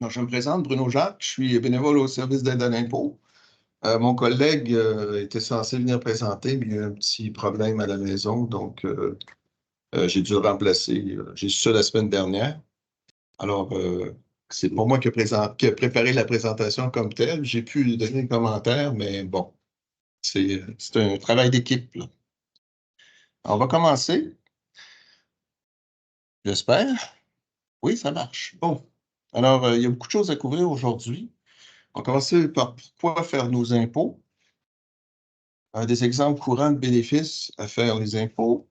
Donc, je me présente, Bruno Jacques, je suis bénévole au service d'aide à l'impôt. Mon collègue était censé venir présenter, mais il y a eu un petit problème à la maison, donc j'ai dû le remplacer. J'ai su ça la semaine dernière. Alors, c'est pour moi qui a préparé la présentation comme telle. J'ai pu lui donner des commentaires, mais bon, c'est un travail d'équipe, là. On va commencer, j'espère. Oui, ça marche. Bon. Alors, il y a beaucoup de choses à couvrir aujourd'hui. On va commencer par pourquoi faire nos impôts. Des exemples courants de bénéfices à faire les impôts.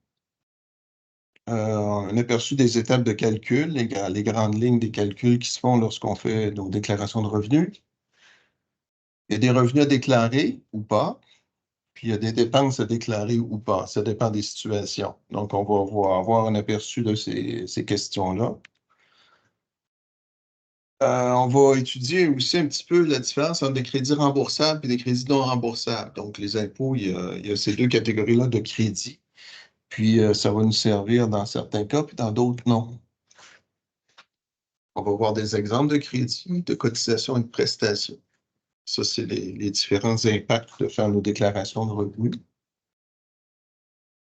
Un aperçu des étapes de calcul, les grandes lignes des calculs qui se font lorsqu'on fait nos déclarations de revenus. Il y a des revenus à déclarer ou pas, puis il y a des dépenses à déclarer ou pas. Ça dépend des situations. Donc, on va avoir un aperçu de ces questions-là. On va étudier aussi un petit peu la différence entre des crédits remboursables et des crédits non remboursables. Donc, les impôts, il y a ces deux catégories-là de crédits. Puis, ça va nous servir dans certains cas, puis dans d'autres, non. On va voir des exemples de crédits, de cotisations et de prestations. Ça, c'est les différents impacts de faire nos déclarations de revenus.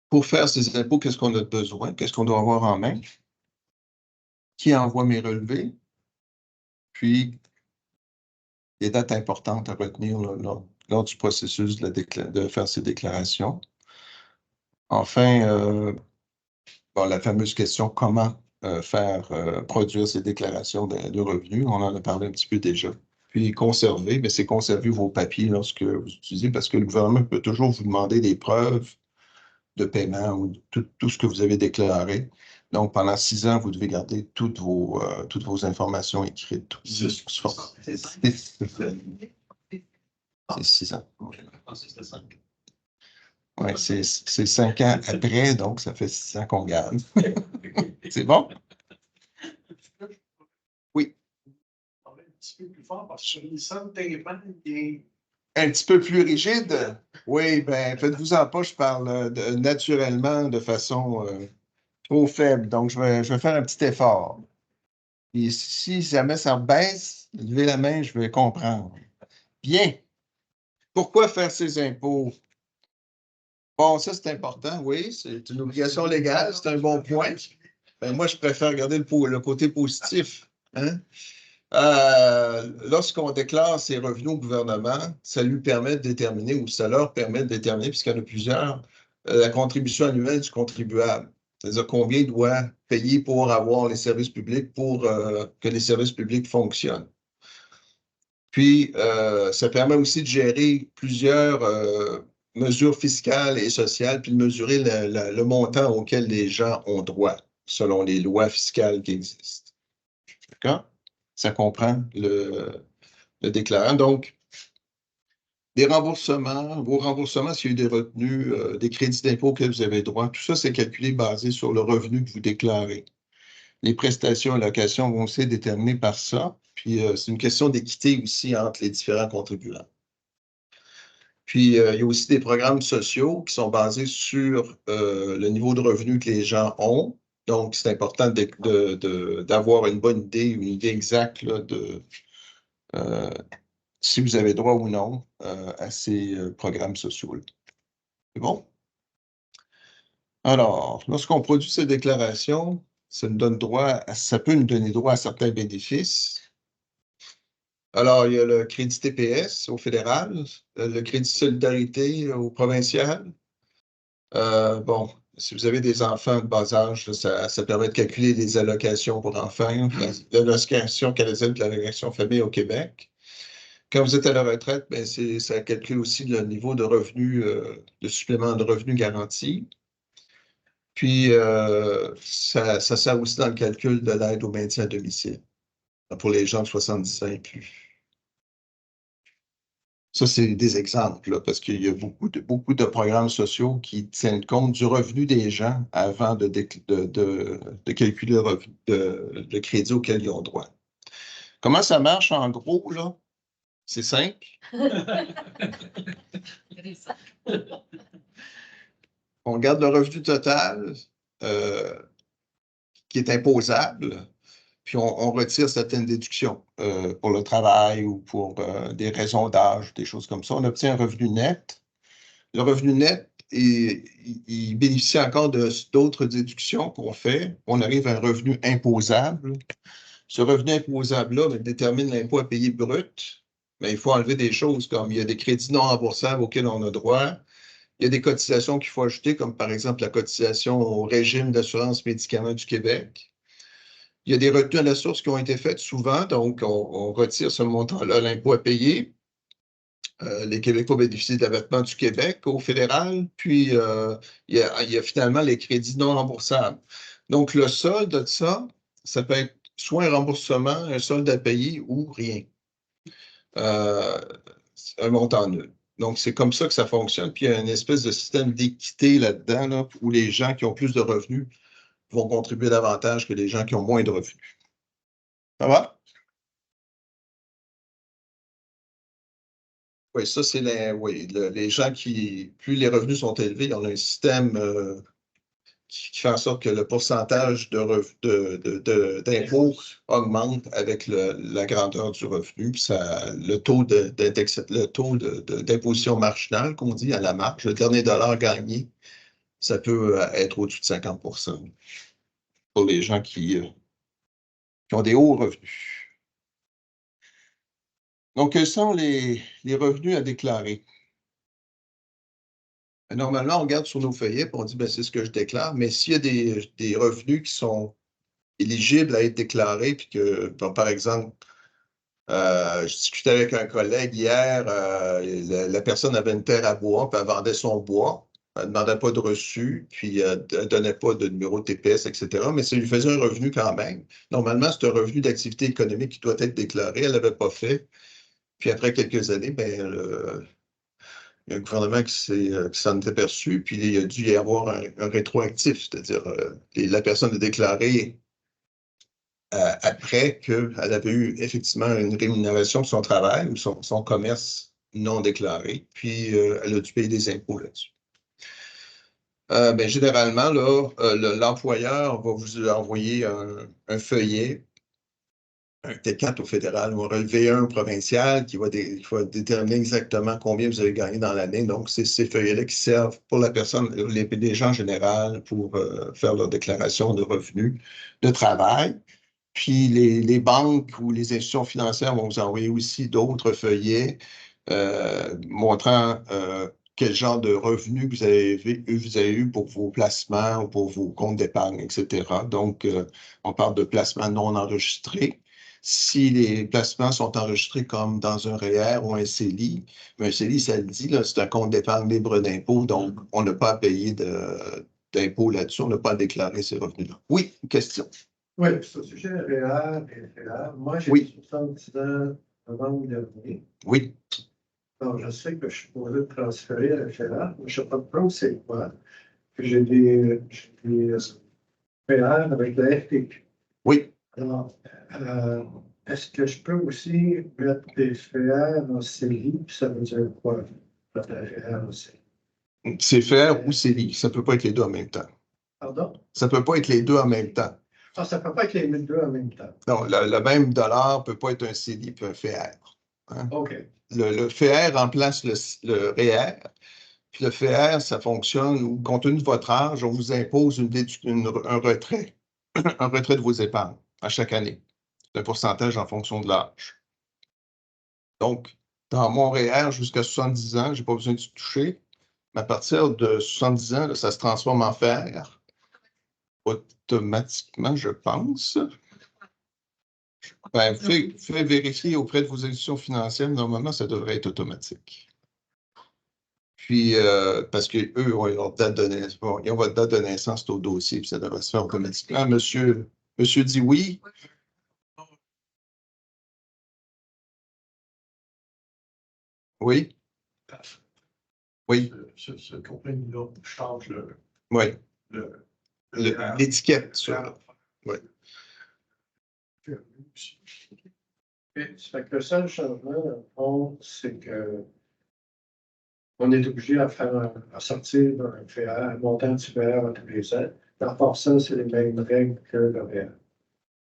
Pour faire ces impôts, qu'est-ce qu'on a besoin? Qu'est-ce qu'on doit avoir en main? Qui envoie mes relevés? Puis, les dates importantes à retenir lors du processus de faire ces déclarations. Enfin, la fameuse question, comment produire ces déclarations de revenus? On en a parlé un petit peu déjà. Puis conserver, mais c'est conserver vos papiers lorsque vous utilisez, parce que le gouvernement peut toujours vous demander des preuves de paiement ou tout ce que vous avez déclaré. Donc, pendant 6 ans, vous devez garder toutes vos informations écrites. C'est 6 ans. Oui, c'est 5 ans après, donc ça fait 6 ans qu'on garde. C'est bon? Oui. Un petit peu plus fort parce que sur les centres paiement, Un petit peu plus rigide? Oui, bien, faites-vous-en pas, je parle naturellement de façon trop faible. Donc, je vais faire un petit effort. Et si jamais ça baisse, levez la main, je vais comprendre. Bien. Pourquoi faire ces impôts? Bon, ça, c'est important, oui, c'est une obligation légale, c'est un bon point. Ben, moi, je préfère regarder le côté positif. Hein? Lorsqu'on déclare ses revenus au gouvernement, ça lui permet de déterminer, ou ça leur permet de déterminer, puisqu'il y en a plusieurs, la contribution annuelle du contribuable. C'est-à-dire combien il doit payer pour avoir les services publics, pour que les services publics fonctionnent. Puis, ça permet aussi de gérer plusieurs mesures fiscales et sociales, puis de mesurer le montant auquel les gens ont droit, selon les lois fiscales qui existent. D'accord? Ça comprend le déclarant. Donc, vos remboursements s'il y a eu des retenues, des crédits d'impôt auxquels vous avez droit, tout ça, c'est calculé basé sur le revenu que vous déclarez. Les prestations et locations vont aussi être déterminées par ça. Puis, c'est une question d'équité aussi entre les différents contribuables. Puis, il y a aussi des programmes sociaux qui sont basés sur le niveau de revenu que les gens ont. Donc, c'est important d'avoir une bonne idée, une idée exacte là, de si vous avez droit ou non à ces programmes sociaux-là. C'est bon? Alors, lorsqu'on produit ces déclarations, ça peut nous donner droit à certains bénéfices. Alors, il y a le crédit TPS au fédéral, le crédit solidarité au provincial. Bon, si vous avez des enfants de bas âge, là, ça permet de calculer les allocations pour enfants, l'allocation canadienne de l'allocation famille au Québec. Quand vous êtes à la retraite, ben ça calcule aussi le niveau de revenu, de supplément de revenu garanti. Puis, ça sert aussi dans le calcul de l'aide au maintien à domicile pour les gens de 70 ans et plus. Ça, c'est des exemples, là, parce qu'il y a beaucoup de programmes sociaux qui tiennent compte du revenu des gens avant de calculer le crédit auquel ils ont droit. Comment ça marche en gros, là? C'est simple. On regarde le revenu total qui est imposable, puis on retire certaines déductions pour le travail ou pour des raisons d'âge, des choses comme ça. On obtient un revenu net. Le revenu net, il bénéficie encore d'autres déductions qu'on fait. On arrive à un revenu imposable. Ce revenu imposable-là détermine l'impôt à payer brut, mais il faut enlever des choses comme il y a des crédits non remboursables auxquels on a droit. Il y a des cotisations qu'il faut ajouter, comme par exemple la cotisation au régime d'assurance médicaments du Québec. Il y a des retenues à la source qui ont été faites souvent, donc on retire ce montant-là, l'impôt à payer. Les Québécois bénéficient de l'abattement du Québec au fédéral, puis il y a finalement les crédits non remboursables. Donc, le solde de ça, ça peut être soit un remboursement, un solde à payer ou rien. Un montant nul. Donc, c'est comme ça que ça fonctionne. Puis, il y a une espèce de système d'équité là-dedans, là, où les gens qui ont plus de revenus vont contribuer davantage que les gens qui ont moins de revenus. Ça va? Oui, ça, c'est les gens qui, plus les revenus sont élevés, on a un système qui fait en sorte que le pourcentage d'impôt augmente avec la grandeur du revenu. Puis le taux d'imposition marginale, qu'on dit à la marge, le dernier dollar gagné, ça peut être au-dessus de 50 pour les gens qui ont des hauts revenus. Donc, quels sont les revenus à déclarer? Normalement, on regarde sur nos feuillets et on dit, ben, c'est ce que je déclare, mais s'il y a des revenus qui sont éligibles à être déclarés, puis que, bon, par exemple, je discutais avec un collègue hier, la personne avait une terre à bois, puis elle vendait son bois, elle ne demandait pas de reçu, puis elle ne donnait pas de numéro de TPS, etc., mais ça lui faisait un revenu quand même. Normalement, c'est un revenu d'activité économique qui doit être déclaré, elle ne l'avait pas fait. Puis après quelques années, ben, il y a un gouvernement qui s'en est aperçu, puis il a dû y avoir un rétroactif, c'est-à-dire la personne a déclaré après qu'elle avait eu effectivement une rémunération de son travail ou son commerce non déclaré, puis elle a dû payer des impôts là-dessus. Ben, généralement, là, l'employeur va vous envoyer un feuillet, un T4 au fédéral ou un relevé 1 provincial qui va déterminer exactement combien vous avez gagné dans l'année. Donc, c'est ces feuillets-là qui servent pour la personne, les gens en général, pour faire leur déclaration de revenus de travail. Puis les banques ou les institutions financières vont vous envoyer aussi d'autres feuillets montrant quel genre de revenus vous avez eu pour vos placements ou pour vos comptes d'épargne, etc. Donc, on parle de placements non enregistrés. Si les placements sont enregistrés comme dans un REER ou un CELI, mais un CELI, ça le dit, c'est un compte d'épargne libre d'impôt, donc on n'a pas à payer d'impôt là-dessus, on n'a pas à déclarer ces revenus-là. Oui, une question. Oui, c'est au sujet REER et FER. Moi, j'ai 70 ans novembre dernier. Oui. Alors, je sais que je suis supposé me transférer à FER, mais je ne sais pas trop c'est quoi. J'ai des FER avec la FTQ. Oui. Alors, est-ce que je peux aussi mettre des FER en série, puis ça veut dire quoi, mettre la FER en série? C'est FER ou CELI, ça ne peut pas être les deux en même temps. Pardon? Ça ne peut pas être les deux en même temps. Ah, ça ne peut pas être les deux en même temps. Non, le même dollar ne peut pas être un CELI puis un FER. Hein? OK. Le FER remplace le REER. Puis le FER, ça fonctionne où, compte tenu de votre âge, on vous impose un retrait, un retrait de vos épargnes à chaque année. C'est un pourcentage en fonction de l'âge. Donc, dans mon REER, jusqu'à 70 ans, je n'ai pas besoin de toucher. Mais à partir de 70 ans, là, ça se transforme en FER automatiquement, je pense. Ben, vous pouvez vérifier auprès de vos institutions financières, normalement, ça devrait être automatique. Puis, parce qu'eux ont leur date de naissance, ils ont votre date de naissance au dossier, puis ça devrait se faire automatiquement. Monsieur dit oui. Oui. Oui. Ce compagnie-là change Oui. L'étiquette. Oui. Ça fait que le seul changement, dans le fond, c'est que on est obligé à sortir d'un FER, un montant du FER à tous les ans. Dans le fond, ça, c'est les mêmes règles que le REER.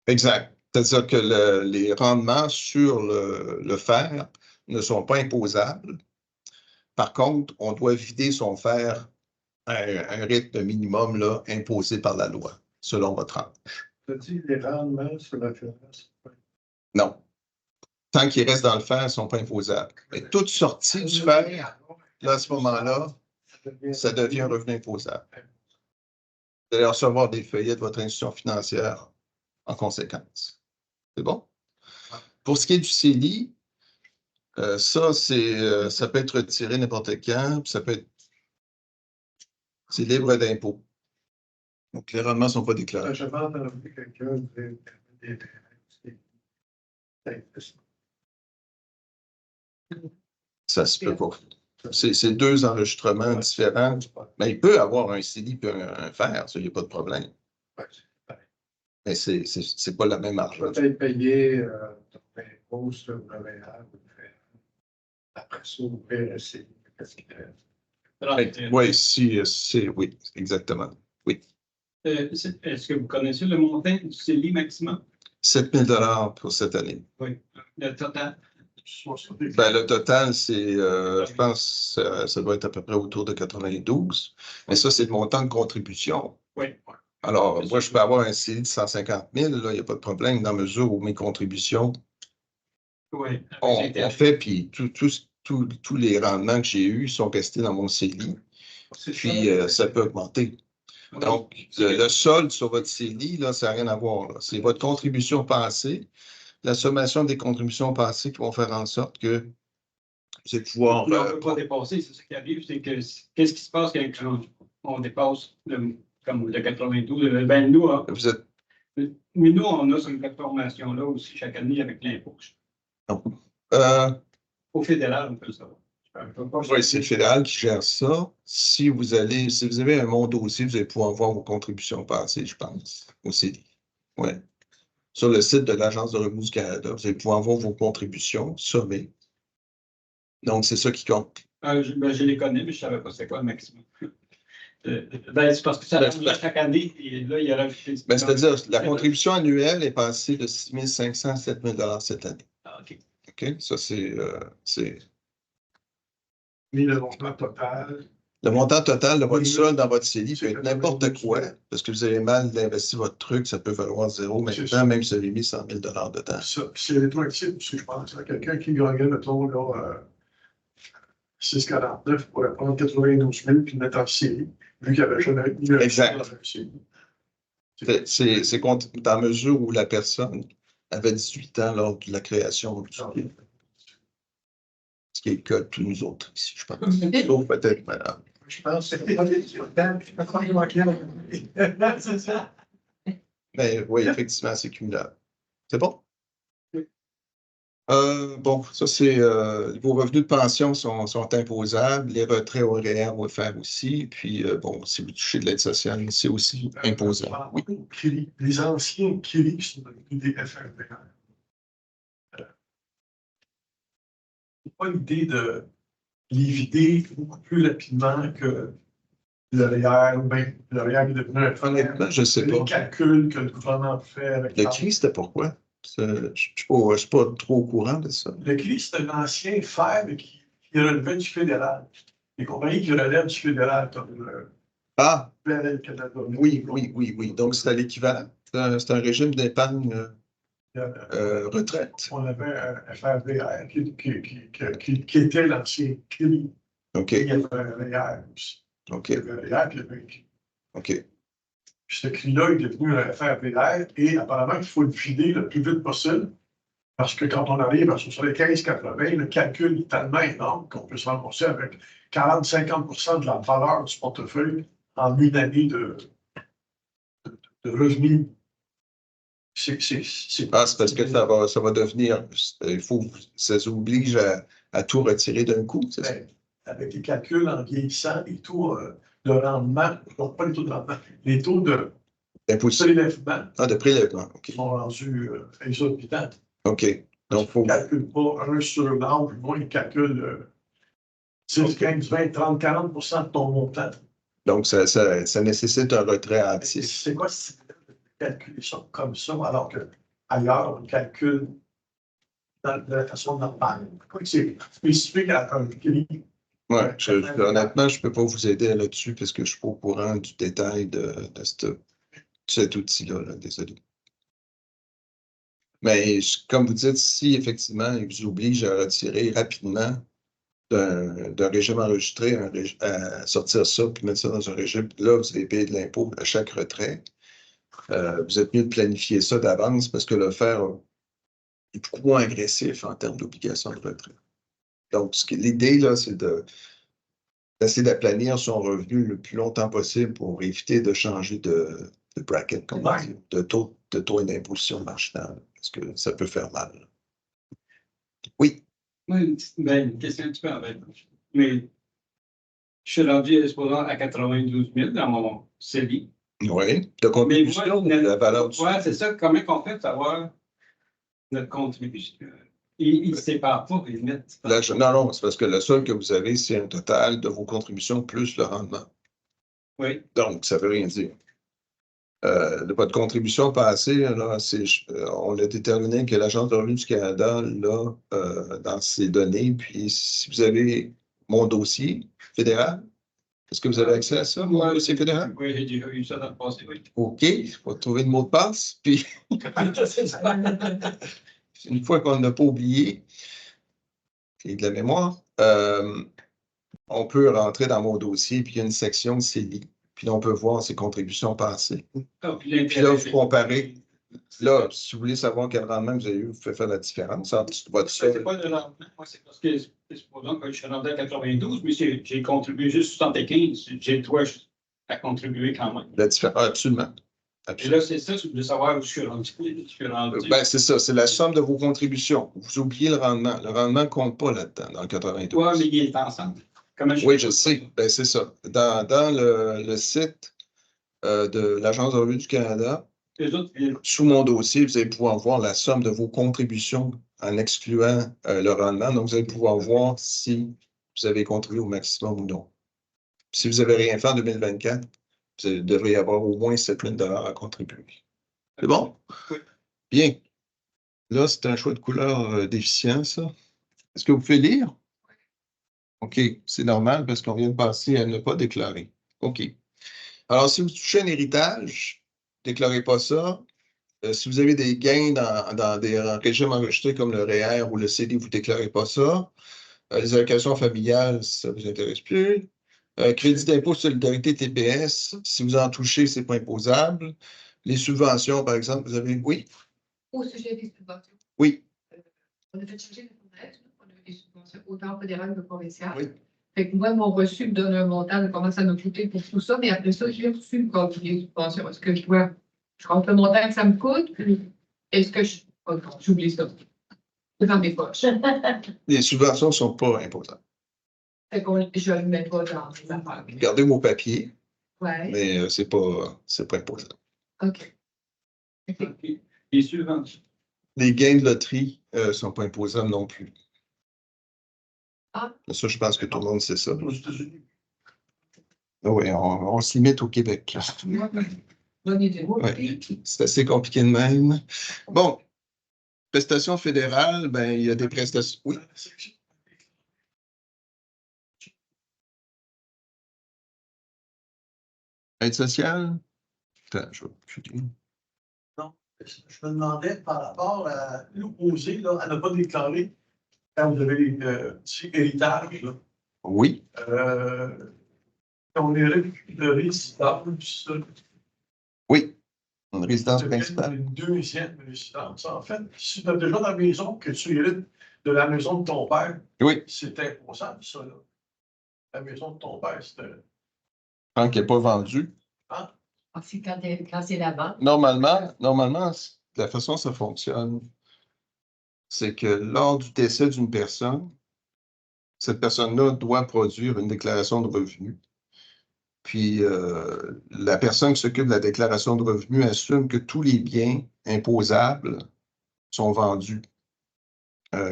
Exact. C'est-à-dire que les rendements sur le fer ne sont pas imposables. Par contre, on doit vider son fer à un rythme minimum là, imposé par la loi, selon votre âge. Tu as dit les rendements sur la ferrasse. Non. Tant qu'ils restent dans le fer, ils ne sont pas imposables. Mais toute sortie du fer, là, à ce moment-là, ça devient un revenu imposable. Vous allez recevoir des feuillets de votre institution financière en conséquence. C'est bon? Pour ce qui est du CELI, ça peut être retiré n'importe quand, puis c'est libre d'impôt. Donc, les rendements ne sont pas déclarés. J'ai jamais entendu quelqu'un dire des Ça se peut pas. C'est deux enregistrements différents. Mais il peut avoir un CELI et un fer, ça, il n'y a pas de problème. Mais c'est pas la même argent. Peut-être payer ton impôt sur le réel, après ça, ouvrir un CELI. Oui, oui, exactement. Oui. Est-ce que vous connaissez le montant du CELI maximum? 7 000 pour cette année. Oui. Le total? Ben, le total, c'est, je pense, ça doit être à peu près autour de 92. Mais ça, c'est le montant de contribution. Oui. Alors, moi, je peux avoir un CELI de 150 000, là, il n'y a pas de problème, dans la mesure où mes contributions, oui, on fait, puis tous les rendements que j'ai eus sont restés dans mon CELI. Puis, ça peut augmenter. Donc, le solde sur votre CELI, là, ça n'a rien à voir. C'est votre contribution passée, la sommation des contributions passées qui vont faire en sorte que vous allez pouvoir... on ne peut pas dépasser, c'est ce qui arrive, c'est que qu'est-ce qui se passe quand on dépasse comme le 92? Ben, nous, vous êtes... mais nous, on a cette formation-là aussi chaque année avec l'impôt. Au fédéral, on peut le savoir. Oui, c'est le fédéral qui gère ça. Si vous avez un bon dossier, vous allez pouvoir voir vos contributions passées, je pense, au CELI. Oui. Sur le site de l'Agence de revenus du Canada, vous allez pouvoir voir vos contributions sommées. Donc, c'est ça qui compte. Je les connais, mais je ne savais pas c'est quoi le maximum. C'est parce que ça change chaque année, et là, il y a c'est-à-dire, la contribution annuelle est passée de 6 500 à 7 000 cette année. Ah, OK. OK? Ça, c'est... Mais le montant total. Le montant total de votre solde dans votre CELI peut être n'importe quoi, parce que vous avez mal investi votre truc, ça peut valoir zéro maintenant, même si vous avez mis 100 000 dedans. C'est rétroactif, parce que je pense à quelqu'un qui gagnait, mettons, là, 6,49 pourrait prendre 92 000 puis le mettre en CELI, vu qu'il avait jamais mis le CELI. C'est dans la mesure où la personne avait 18 ans lors de la création du CELI. Ce qui est le cas de tous nous autres ici, je pense. Sauf peut-être madame. Je pense que c'était pas les c'est ça. Mais oui, effectivement, c'est cumulable. C'est bon? Oui. Bon, ça, c'est vos revenus de pension sont imposables, les retraits horaires vont faire aussi. Puis, bon, si vous touchez de l'aide sociale, c'est aussi imposable. Oui. Les anciens CRI sont devenus des FRBR. Pas l'idée de les vider beaucoup plus rapidement que le REER, ou bien le REER est devenu un honnêtement, je ne sais pas. Les calculs que le gouvernement fait avec le CRI, c'était pourquoi? Je ne suis pas trop au courant de ça. Le CRI, c'est un ancien fer qui relevait du fédéral. Les compagnies qui relèvent du fédéral, comme PRL Canada. Oui. Donc, c'est à l'équivalent. C'est un régime d'épargne retraite. On avait un FRBR qui était l'ancien CRI. OK. Il y avait un REER aussi. OK. Il y avait un REER puis il y avait un CRI. OK. Puis ce CRI-là est devenu un FRBR et apparemment, il faut le vider le plus vite possible parce que quand on arrive sur les 15,80, le calcul est tellement énorme qu'on peut se rembourser avec 40-50% de la valeur du portefeuille en une année de revenus. C'est parce que ça va devenir, ça vous oblige à tout retirer d'un coup, c'est ça? Avec les calculs en vieillissant, les taux de rendement, non pas les taux de rendement, les taux de prélèvement. De prélèvement, OK. Sont rendus exorbitants. OK. Donc, ils ne calculent pas 1 sur l'âge, ils calculent 10, 15, 20, 30, 40% de ton montant. Donc, ça nécessite un retrait actif. C'est quoi si tu calculer ça comme ça, alors que ailleurs, on le calcule de la façon normale. C'est spécifique à un prix. Ouais, honnêtement, je ne peux pas vous aider là-dessus parce que je ne suis pas au courant du détail de cet outil-là, là, désolé. Mais comme vous dites, si effectivement, il vous oblige à retirer rapidement d'un régime enregistré à sortir ça puis mettre ça dans un régime, là, vous allez payer de l'impôt à chaque retrait. Vous êtes mieux de planifier ça d'avance parce que le faire est beaucoup moins agressif en termes d'obligation de retrait. Donc, l'idée, là, c'est d'essayer d'aplanir son revenu le plus longtemps possible pour éviter de changer de bracket, comme on dit, de taux d'imposition marginale, parce que ça peut faire mal. Oui. Oui, une question un petit peu en fait. Mais je suis rendu, supposons, à 92 000 dans mon CELI. Oui, de contribution, la valeur du... Oui, c'est ça. Comment on fait pour savoir notre contribution? Ils ne séparent pas, ils mettent. Non, c'est parce que le seul que vous avez, c'est un total de vos contributions plus le rendement. Oui. Donc, ça ne veut rien dire. De votre contribution passée, là, on a déterminé que l'Agence de revenu du Canada, là, dans ses données, puis si vous avez mon dossier fédéral, est-ce que vous avez accès à ça, mon dossier fédéral? Oui, j'ai déjà eu ça dans le passé, oui. OK, on va trouver le mot de passe, puis une fois qu'on n'a pas oublié, et de la mémoire, on peut rentrer dans mon dossier, puis il y a une section CELI, puis là, on peut voir ses contributions passées. Puis là, vous comparez. Là, si vous voulez savoir quel rendement vous avez eu, vous pouvez faire la différence entre votre sol. C'est pas le rendement, moi, c'est parce que, supposons que je suis rendu à 92, mais j'ai contribué juste 75. J'ai le droit à contribuer quand même. La différence, absolument. Et là, c'est ça, je veux savoir où je suis rendu. Ben, c'est ça, c'est la somme de vos contributions. Vous oubliez le rendement. Le rendement ne compte pas là-dedans, dans le 92. Oui, mais il est ensemble. Oui, je sais. Ben, c'est ça. Dans le site de l'Agence de revenu du Canada, sous mon dossier, vous allez pouvoir voir la somme de vos contributions en excluant le rendement. Donc, vous allez pouvoir voir si vous avez contribué au maximum ou non. Si vous n'avez rien fait en 2024, vous devriez avoir au moins 7 000 $ à contribuer. C'est bon? Oui. Bien. Là, c'est un choix de couleur déficient, ça. Est-ce que vous pouvez lire? OK, c'est normal parce qu'on vient de passer à ne pas déclarer. OK. Alors, si vous touchez un héritage, ne déclarez pas ça. Si vous avez des gains dans des régimes enregistrés comme le REER ou le CD, vous ne déclarez pas ça. Les allocations familiales, ça ne vous intéresse plus. Crédit d'impôt solidarité TPS, si vous en touchez, ce n'est pas imposable. Les subventions, par exemple, vous avez... Oui? Au sujet des subventions. Oui. On a fait changer le contexte, on a des subventions autant fédérales que provinciales. Oui. Fait que moi, mon reçu me donne un montant de comment ça nous coûter pour tout ça, mais après ça, j'ai reçu le compte des subventions. Est-ce que je rentre le montant que ça me coûte? Est-ce que j'oublie ça? C'est dans mes poches. Les subventions ne sont pas imposables. Fait que je ne le mets pas dans mes affaires. Gardez vos papiers, Ouais. mais ce n'est pas imposable. OK. Les subventions. Les gains de loterie ne sont pas imposables non plus. Ah. Ça, je pense que tout le monde sait ça. Aux États-Unis. Oui, on se limite au Québec. Bonne idée. Ouais, c'est assez compliqué de même. Bon, prestations fédérales, ben, il y a des prestations. Oui. Aide sociale? Attends, je vais... Non, je me demandais par rapport à l'opposé, à ne pas déclarer quand vous avez les petits héritages. Là. Oui. On hérite de résidence. Oui. Une résidence principale. Une deuxième résidence. En fait, si tu as déjà la maison que tu hérites de la maison de ton père, oui. C'est imposable, ça. Là. La maison de ton père, c'était. Tant qu'elle n'est pas vendue. Ah. C'est quand c'est la vente. Normalement, la façon dont ça fonctionne, c'est que lors du décès d'une personne, cette personne-là doit produire une déclaration de revenus. Puis, la personne qui s'occupe de la déclaration de revenus assume que tous les biens imposables sont vendus.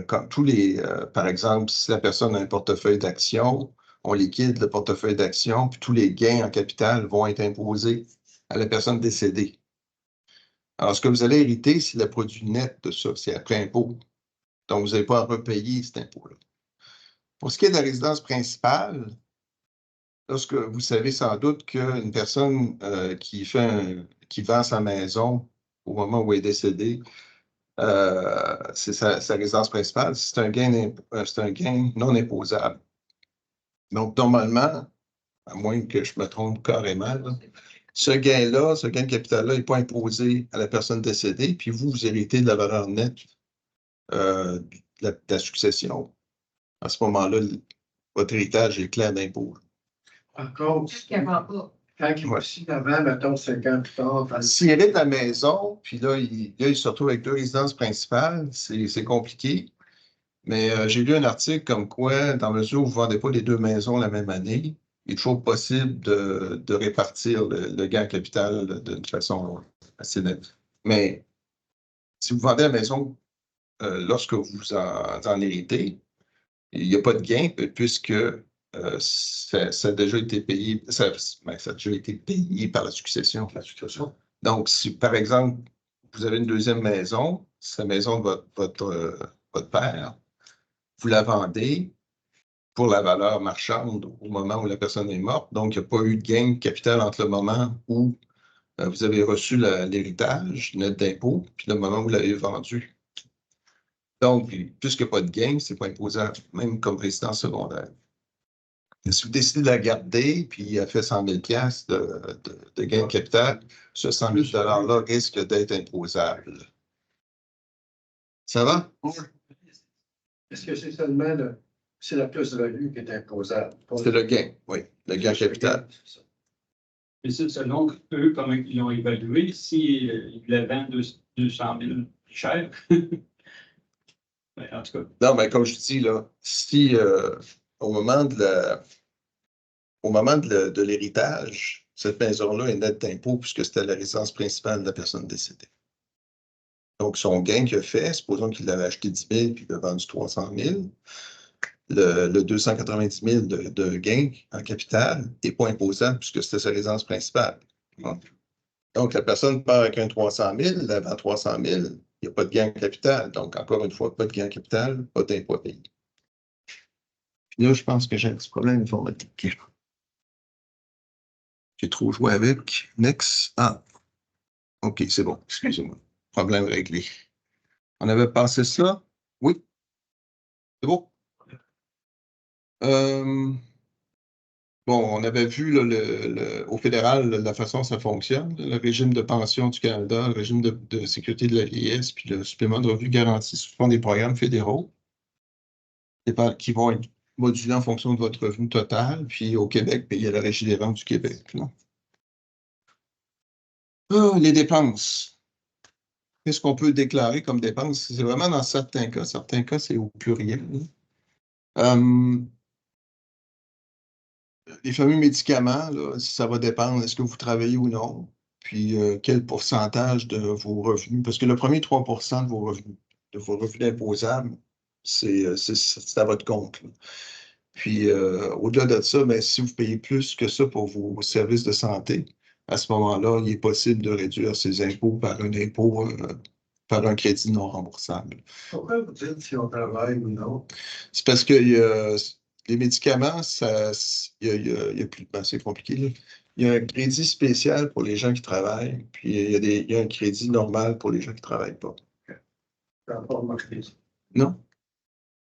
Comme par exemple, si la personne a un portefeuille d'actions, on liquide le portefeuille d'actions, puis tous les gains en capital vont être imposés à la personne décédée. Alors, ce que vous allez hériter, c'est le produit net de ça, c'est après impôt. Donc, vous n'avez pas à repayer cet impôt-là. Pour ce qui est de la résidence principale, lorsque vous savez sans doute qu'une personne qui vend sa maison au moment où elle est décédée, c'est sa résidence principale, c'est un gain non imposable. Donc, normalement, à moins que je me trompe carrément, là, ce gain-là, ce gain de capital-là n'est pas imposé à la personne décédée, puis vous héritez de la valeur nette de la succession. À ce moment-là, votre héritage est clair d'impôt. Encore, Jusqu'avant pas. quand il va signer avant, mettons 5 ans plus tard, S'il hérite la maison, puis là, il se retrouve avec 2 résidences principales, c'est compliqué. Mais j'ai lu un article comme quoi, dans la mesure où vous ne vendez pas les 2 maisons la même année, il est toujours possible de répartir le gain en capital d'une façon assez nette. Mais si vous vendez la maison lorsque vous en héritez, il n'y a pas de gain puisque ça a déjà été payé, ça a déjà été payé par la succession. Donc, si par exemple, vous avez une deuxième maison, c'est la maison de votre père, vous la vendez pour la valeur marchande au moment où la personne est morte. Donc, il n'y a pas eu de gain de capital entre le moment où vous avez reçu l'héritage net d'impôt puis le moment où vous l'avez vendu. Donc, puisqu'il n'y a pas de gain, ce n'est pas imposable, même comme résidence secondaire. Et si vous décidez de la garder, puis elle fait 100 000 de gain de capital, ce 100 000 $-là risque d'être imposable. Ça va? est-ce que c'est seulement c'est la plus-value qui est imposable? C'est le gain, oui, le gain capital. Et c'est selon eux, comment ils l'ont évalué, s'ils le vendent 200 000 plus cher. En tout cas. Non, mais comme je dis, là, si au moment de l'héritage, cette maison-là est nette d'impôt puisque c'était la résidence principale de la personne décédée. Donc, son gain qu'il a fait, supposons qu'il l'avait acheté 10 000 puis il a vendu 300 000, le 290 000 de gain en capital n'est pas imposable puisque c'était sa résidence principale. Donc, la personne part avec un 300 000, elle vend 300 000, il n'y a pas de gain en capital. Donc, encore une fois, pas de gain en capital, pas d'impôt à payer. Puis là, je pense que j'ai un petit problème informatique. J'ai trop joué avec. Next. Ah, OK, c'est bon. Excusez-moi. Problème réglé. On avait passé ça? Oui. C'est bon? Bon, on avait vu là, au fédéral la façon dont ça fonctionne, le régime de pension du Canada, le régime de sécurité de la vieillesse, puis le supplément de revenu garanti ce sont des programmes fédéraux qui vont être modulés en fonction de votre revenu total, puis au Québec, il y a la Régie des rentes du Québec. Les dépenses. Qu'est-ce qu'on peut déclarer comme dépenses? C'est vraiment dans certains cas. Certains cas, c'est au pluriel. Les fameux médicaments, là, ça va dépendre, est-ce que vous travaillez ou non, puis quel pourcentage de vos revenus, parce que le premier 3 de vos revenus imposables, c'est à votre compte. Là. Puis au-delà de ça, ben, si vous payez plus que ça pour vos services de santé, à ce moment-là, il est possible de réduire ces impôts par un impôt, par un crédit non remboursable. Pourquoi vous dites si on travaille ou non? C'est parce que les médicaments, il y a plus, ben, c'est compliqué. Là. Il y a un crédit spécial pour les gens qui travaillent, puis il y a un crédit normal pour les gens qui ne travaillent pas. Non.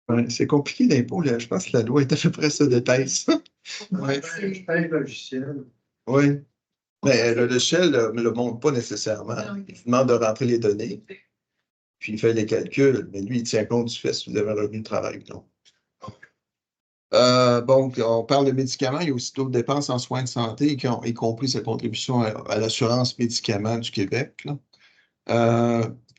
Ouais, c'est compliqué l'impôt, là. Je pense que la loi est à peu près ce détail, ça. Ouais. Je paye le logiciel. Oui. Mais le logiciel ne le montre pas nécessairement. Il vous demande de rentrer les données, puis il fait les calculs, mais lui, il tient compte du fait si vous avez un revenu de travail ou non. Bon, on parle de médicaments, il y a aussi d'autres dépenses en soins de santé, y compris sa contribution à l'assurance médicaments du Québec.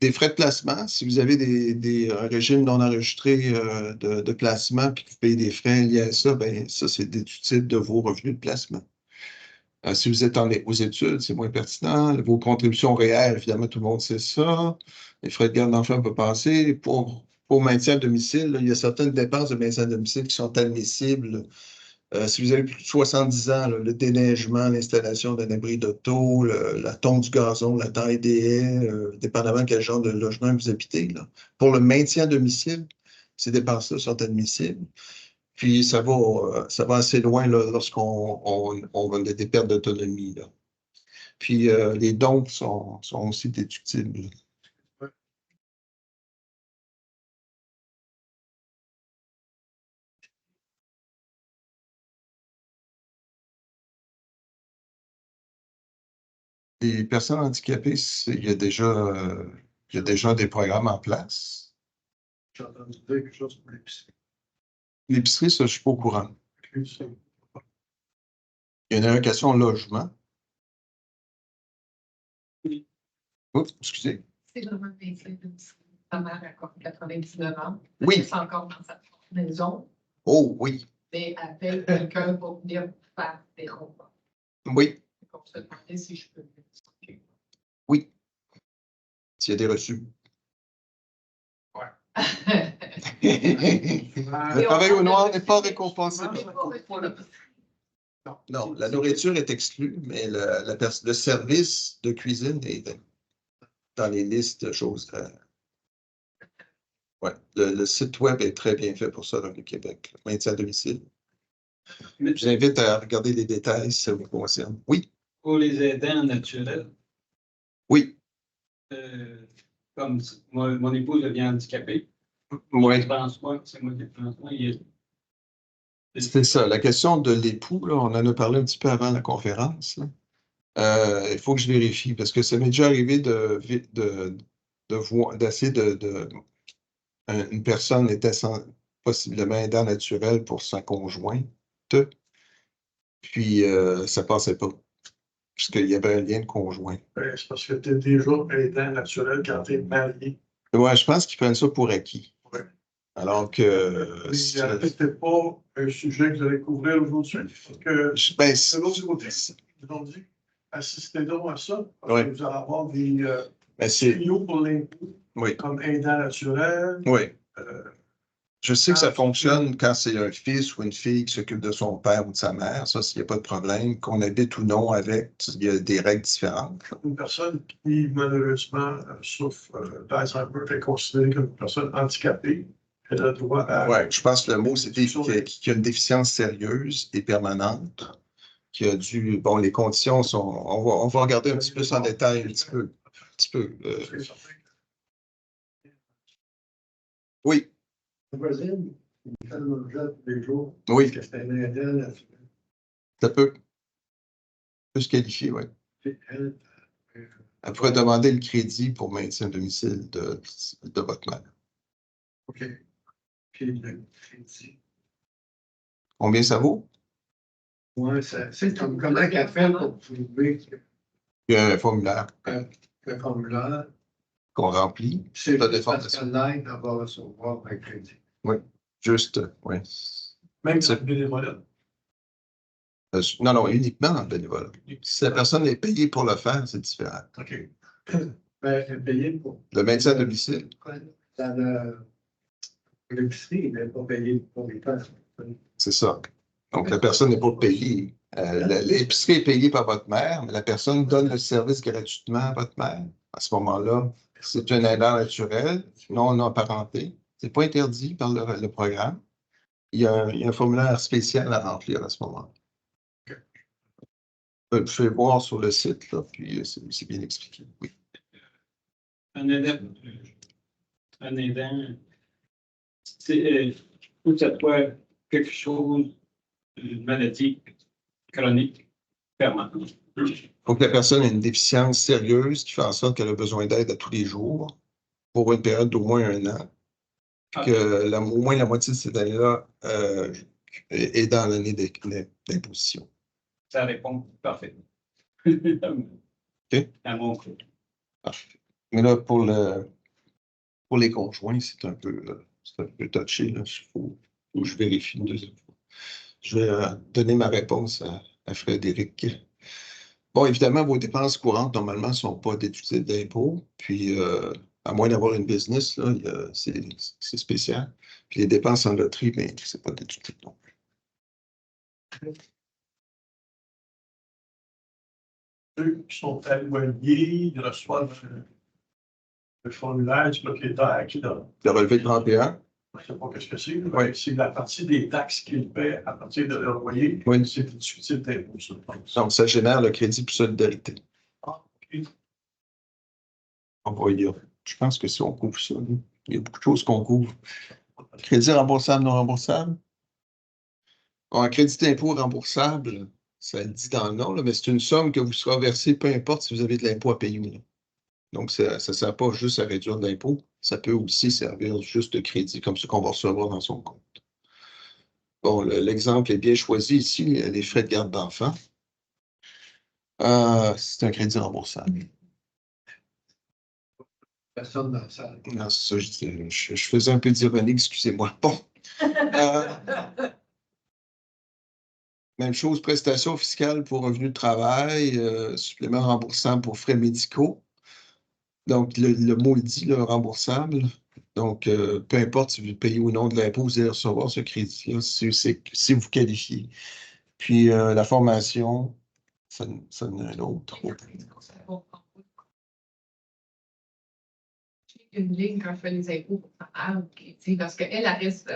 Des frais de placement, si vous avez un régime non enregistré de placement puis que vous payez des frais liés à ça, ben ça, c'est déductible de vos revenus de placement. Si vous êtes aux études, c'est moins pertinent. Vos contributions réelles, évidemment, tout le monde sait ça. Les frais de garde d'enfants peuvent passer. Pour maintien à domicile, là, il y a certaines dépenses de maintien à domicile qui sont admissibles Si vous avez plus de 70 ans, là, le déneigement, l'installation d'un abri d'auto, la tonte du gazon, la taille des haies, dépendamment quel genre de logement vous habitez, là. Pour le maintien à domicile, ces dépenses-là sont admissibles. Puis ça va assez loin là, lorsqu'on a des pertes d'autonomie, là. Puis les dons sont aussi déductibles. Les personnes handicapées, il y a déjà des programmes en place. J'ai entendu dire quelque chose pour l'épicerie. L'épicerie, ça, je suis pas au courant. L'épicerie. Il y a une allocation logement. Oui. Oups, excusez. C'est vraiment le maintien de domicile. Ma mère a encore 99 ans. Oui. Elle est encore dans sa maison, Oh oui, mais avec quelqu'un pour venir faire des repas. oui, Pour se demander si je peux venir. oui. S'il y a des reçus. Le travail au noir n'est pas récompensé. Non, la nourriture est exclue, mais le service de cuisine est dans les listes de choses. Ouais, le site web est très bien fait pour ça dans le Québec. Le maintien à domicile. Je vous invite à regarder les détails si ça vous concerne. Oui, Pour les aidants naturels, oui, comme mon épouse devient handicapée, oui. je pense pas que c'est moi qui pense pas. C'est ça. La question de l'époux, là, on en a parlé un petit peu avant la conférence, là. Il faut que je vérifie parce que ça m'est déjà arrivé d'essayer une personne était possiblement aidant naturel pour sa conjointe, puis ça passait pas, puisqu'il y avait un lien de conjoint. C'est parce que tu es déjà aidant naturel quand tu es marié. Ouais, je pense qu'ils prennent ça pour acquis. Ouais. Alors que. C'était pas un sujet que vous allez couvrir aujourd'hui. Ben, de l'autre côté, ils ont dit assistez donc à ça. Parce ouais. que vous allez avoir des c'est tuyaux pour l'impôt, oui. comme aidant naturel. Oui. Je sais que ça fonctionne quand c'est un fils ou une fille qui s'occupe de son père ou de sa mère. Ça, s'il n'y a pas de problème, qu'on habite ou non avec, il y a des règles différentes. Une personne qui, malheureusement, souffre d'Alzheimer est considérée comme une personne handicapée. Elle a droit à. Oui, je pense que le mot, c'était qu'il y a une déficience sérieuse et permanente, qui a dû. Bon, les conditions sont. On va regarder un petit peu ça en détail, un petit peu. Oui. La voisine, il fait le objet tous les jours. Oui. Parce que c'est un aidant. Ça peut se qualifier, oui. Elle pourrait demander le crédit pour maintien à domicile de votre mère. OK. Puis le crédit. Combien ça vaut? Oui, c'est comment qu'elle fait pour trouver Il y a un formulaire un formulaire. Qu'on remplit. C'est parce qu'elle l'aide à recevoir un crédit. Oui, juste, oui. Même si c'est bénévolat. Non, uniquement en bénévolat. Si la personne est payée pour le faire, c'est différent. OK. Ben, elle est payée pour. Le maintien à domicile. Dans l'épicerie, elle n'est pas payée pour les temps. C'est ça. Donc, la personne n'est pas payée. L'épicerie est payée par votre mère, mais la personne donne le service gratuitement à votre mère. À ce moment-là, c'est un aidant naturel, non parenté. Ce n'est pas interdit par le programme. Il y a un formulaire spécial à remplir à ce moment-là. Vous pouvez voir sur le site, là, puis c'est bien expliqué. Oui. Un aidant, c'est tout ça soit quelque chose, une maladie chronique permanente. Il faut que la personne ait une déficience sérieuse qui fait en sorte qu'elle a besoin d'aide à tous les jours pour une période d'au moins 1 an. Puis que au moins la moitié de cette année-là est dans l'année d'imposition. Ça répond parfaitement. OK. À mon coup. Parfait. Mais là, pour les conjoints, c'est un peu touché. Il faut que je vérifie une deuxième fois. Je vais donner ma réponse à Frédéric. Bon, évidemment, vos dépenses courantes, normalement, ne sont pas déductibles d'impôts. Puis, à moins d'avoir une business, là, c'est spécial. Puis les dépenses en loterie, bien, ce n'est pas déductible non plus. Ceux qui sont éloignés, ils reçoivent le formulaire du propriétaire qui donne. Le relevé de 31. Je ne sais pas ce que c'est. Oui. C'est la partie des taxes qu'il paie à partir de leur loyer. Oui. C'est discutable d'impôt, ça. Donc, ça génère le crédit pour solidarité. Ah, OK. On va y aller. Je pense que si on couvre ça, nous, il y a beaucoup de choses qu'on couvre. Crédit remboursable, non remboursable. Bon, un crédit d'impôt remboursable, ça le dit dans le nom, là, mais c'est une somme que vous sera versée, peu importe si vous avez de l'impôt à payer ou non. Donc, ça ne sert pas juste à réduire de l'impôt, ça peut aussi servir juste de crédit, comme ce qu'on va recevoir dans son compte. Bon, l'exemple est bien choisi ici, les frais de garde d'enfants. C'est un crédit remboursable. Personne dans la salle. Non, c'est ça, je faisais un peu d'ironie, excusez-moi. Bon. Même chose, prestation fiscale pour revenus de travail, supplément remboursable pour frais médicaux. Donc, le mot le dit, le remboursable. Donc, peu importe si vous payez ou non de l'impôt, vous allez recevoir ce crédit-là si vous qualifiez. Puis, la formation, ça en a un autre. J'ai une ligne quand je fais les impôts pour ma mère qui dit, parce qu'elle reste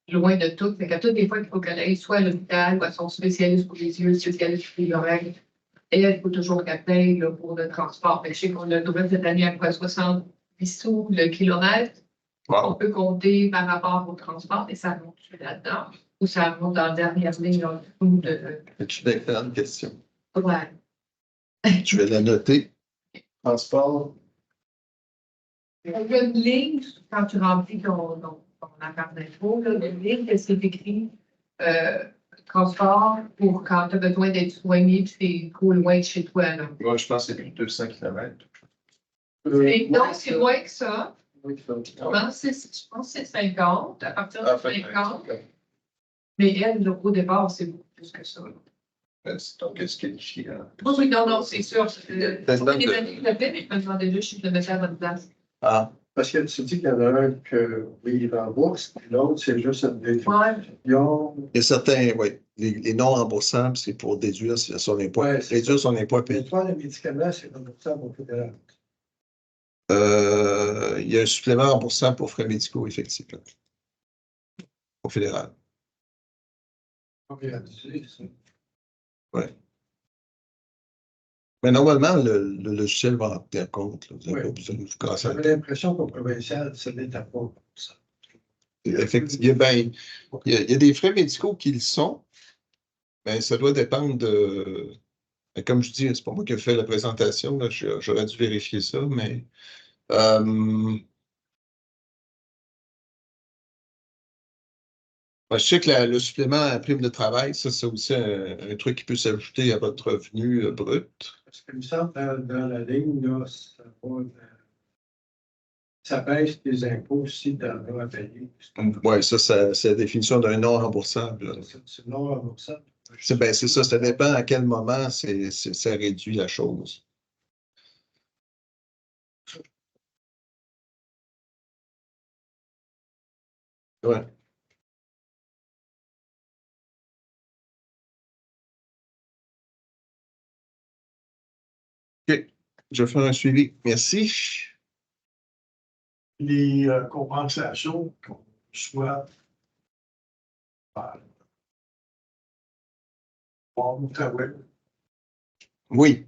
loin de tout. Fait qu'à toutes les fois qu'il faut qu'elle aille soit à l'hôpital ou à son spécialiste pour les yeux, spécialiste pour les oreilles, et il faut toujours qu'elle paye là, pour le transport. Fait que je sais qu'on a le droit cette année à quoi 70 sous le kilomètre. Wow. On peut compter par rapport au transport et ça monte là-dedans. Ou ça monte dans la dernière ligne dans le coup de. C'est une excellente question. Ouais. Je vais la noter. Transport. Il y a une ligne, quand tu remplis ton affaire d'impôt, là, une ligne que c'est écrit transport pour quand tu as besoin d'être soigné et c'est trop loin de chez toi. Là. Moi, je pense que c'est plus de 200 km. Non, c'est moins que ça. Oui, ça. Je pense que c'est 50, à partir de 50. Okay. Mais elle, là, au départ, c'est beaucoup plus que ça. Donc, est-ce qu'il y a... Oui, non, c'est sûr. Ça fait des années que je le fais, mais je me demandais juste si je le mettais à bonne place. Ah, Parce que tu dis qu'il y en a un que, oui, il rembourse, et l'autre, c'est juste une déduction. Ouais. il y a certains, oui. Les non remboursables, c'est pour déduire son impôt. Ouais, c'est réduire son impôt à Mais payer. toi, les médicaments, c'est remboursable au fédéral. Il y a un supplément remboursable pour frais médicaux, effectivement. Au fédéral. Ok, c'est ça. Oui. Mais normalement, le logiciel va en tenir compte. Là. Vous n'avez Oui. pas besoin de vous casser. J'avais l'impression qu'au provincial, ça n'était pas pour ça. Effectivement, ben, il y a des frais médicaux qui le sont, mais ça doit dépendre de. Comme je dis, c'est pas moi qui ai fait la présentation, là, j'aurais dû vérifier ça, mais je sais que le supplément à prime de travail, ça, c'est aussi un truc qui peut s'ajouter à votre revenu brut. Parce qu'il me semble dans la ligne, là, ça baisse tes impôts si tu en as à payer. Oui, ça, c'est la définition d'un non remboursable. Là. C'est non remboursable. C'est ça, ça dépend à quel moment ça réduit la chose. Ouais. OK. Je vais faire un suivi. Merci. Les compensations qu'on reçoit par l'Outaouais. Oui.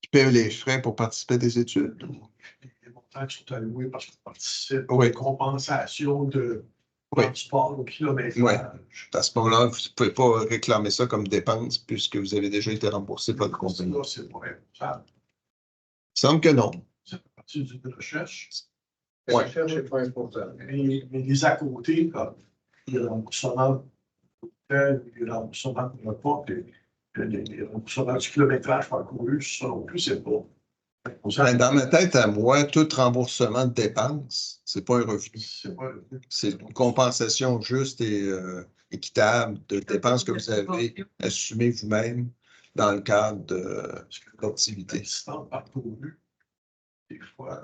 Tu payes les frais pour participer à des études. Les montants qui sont alloués parce qu'on participe Oui. aux compensations de Oui. transport au kilomètrage. Oui. À ce moment-là, vous ne pouvez pas réclamer ça comme dépense puisque vous avez déjà été remboursé par le compagnie. Là, c'est pas remboursable. Il semble que non. Ça fait partie de recherche. La Ouais. recherche n'est pas importante. Mais les à côté, comme les remboursements d'hôtel, les remboursements de repas, les remboursements du kilométrage parcouru, ça non plus, c'est pas. Dans ma tête, à moi, tout remboursement de dépenses, c'est pas un revenu. C'est pas C'est une compensation juste et équitable de dépenses que vous avez assumées vous-même dans le cadre de l'activité. distance parcourue. Des fois.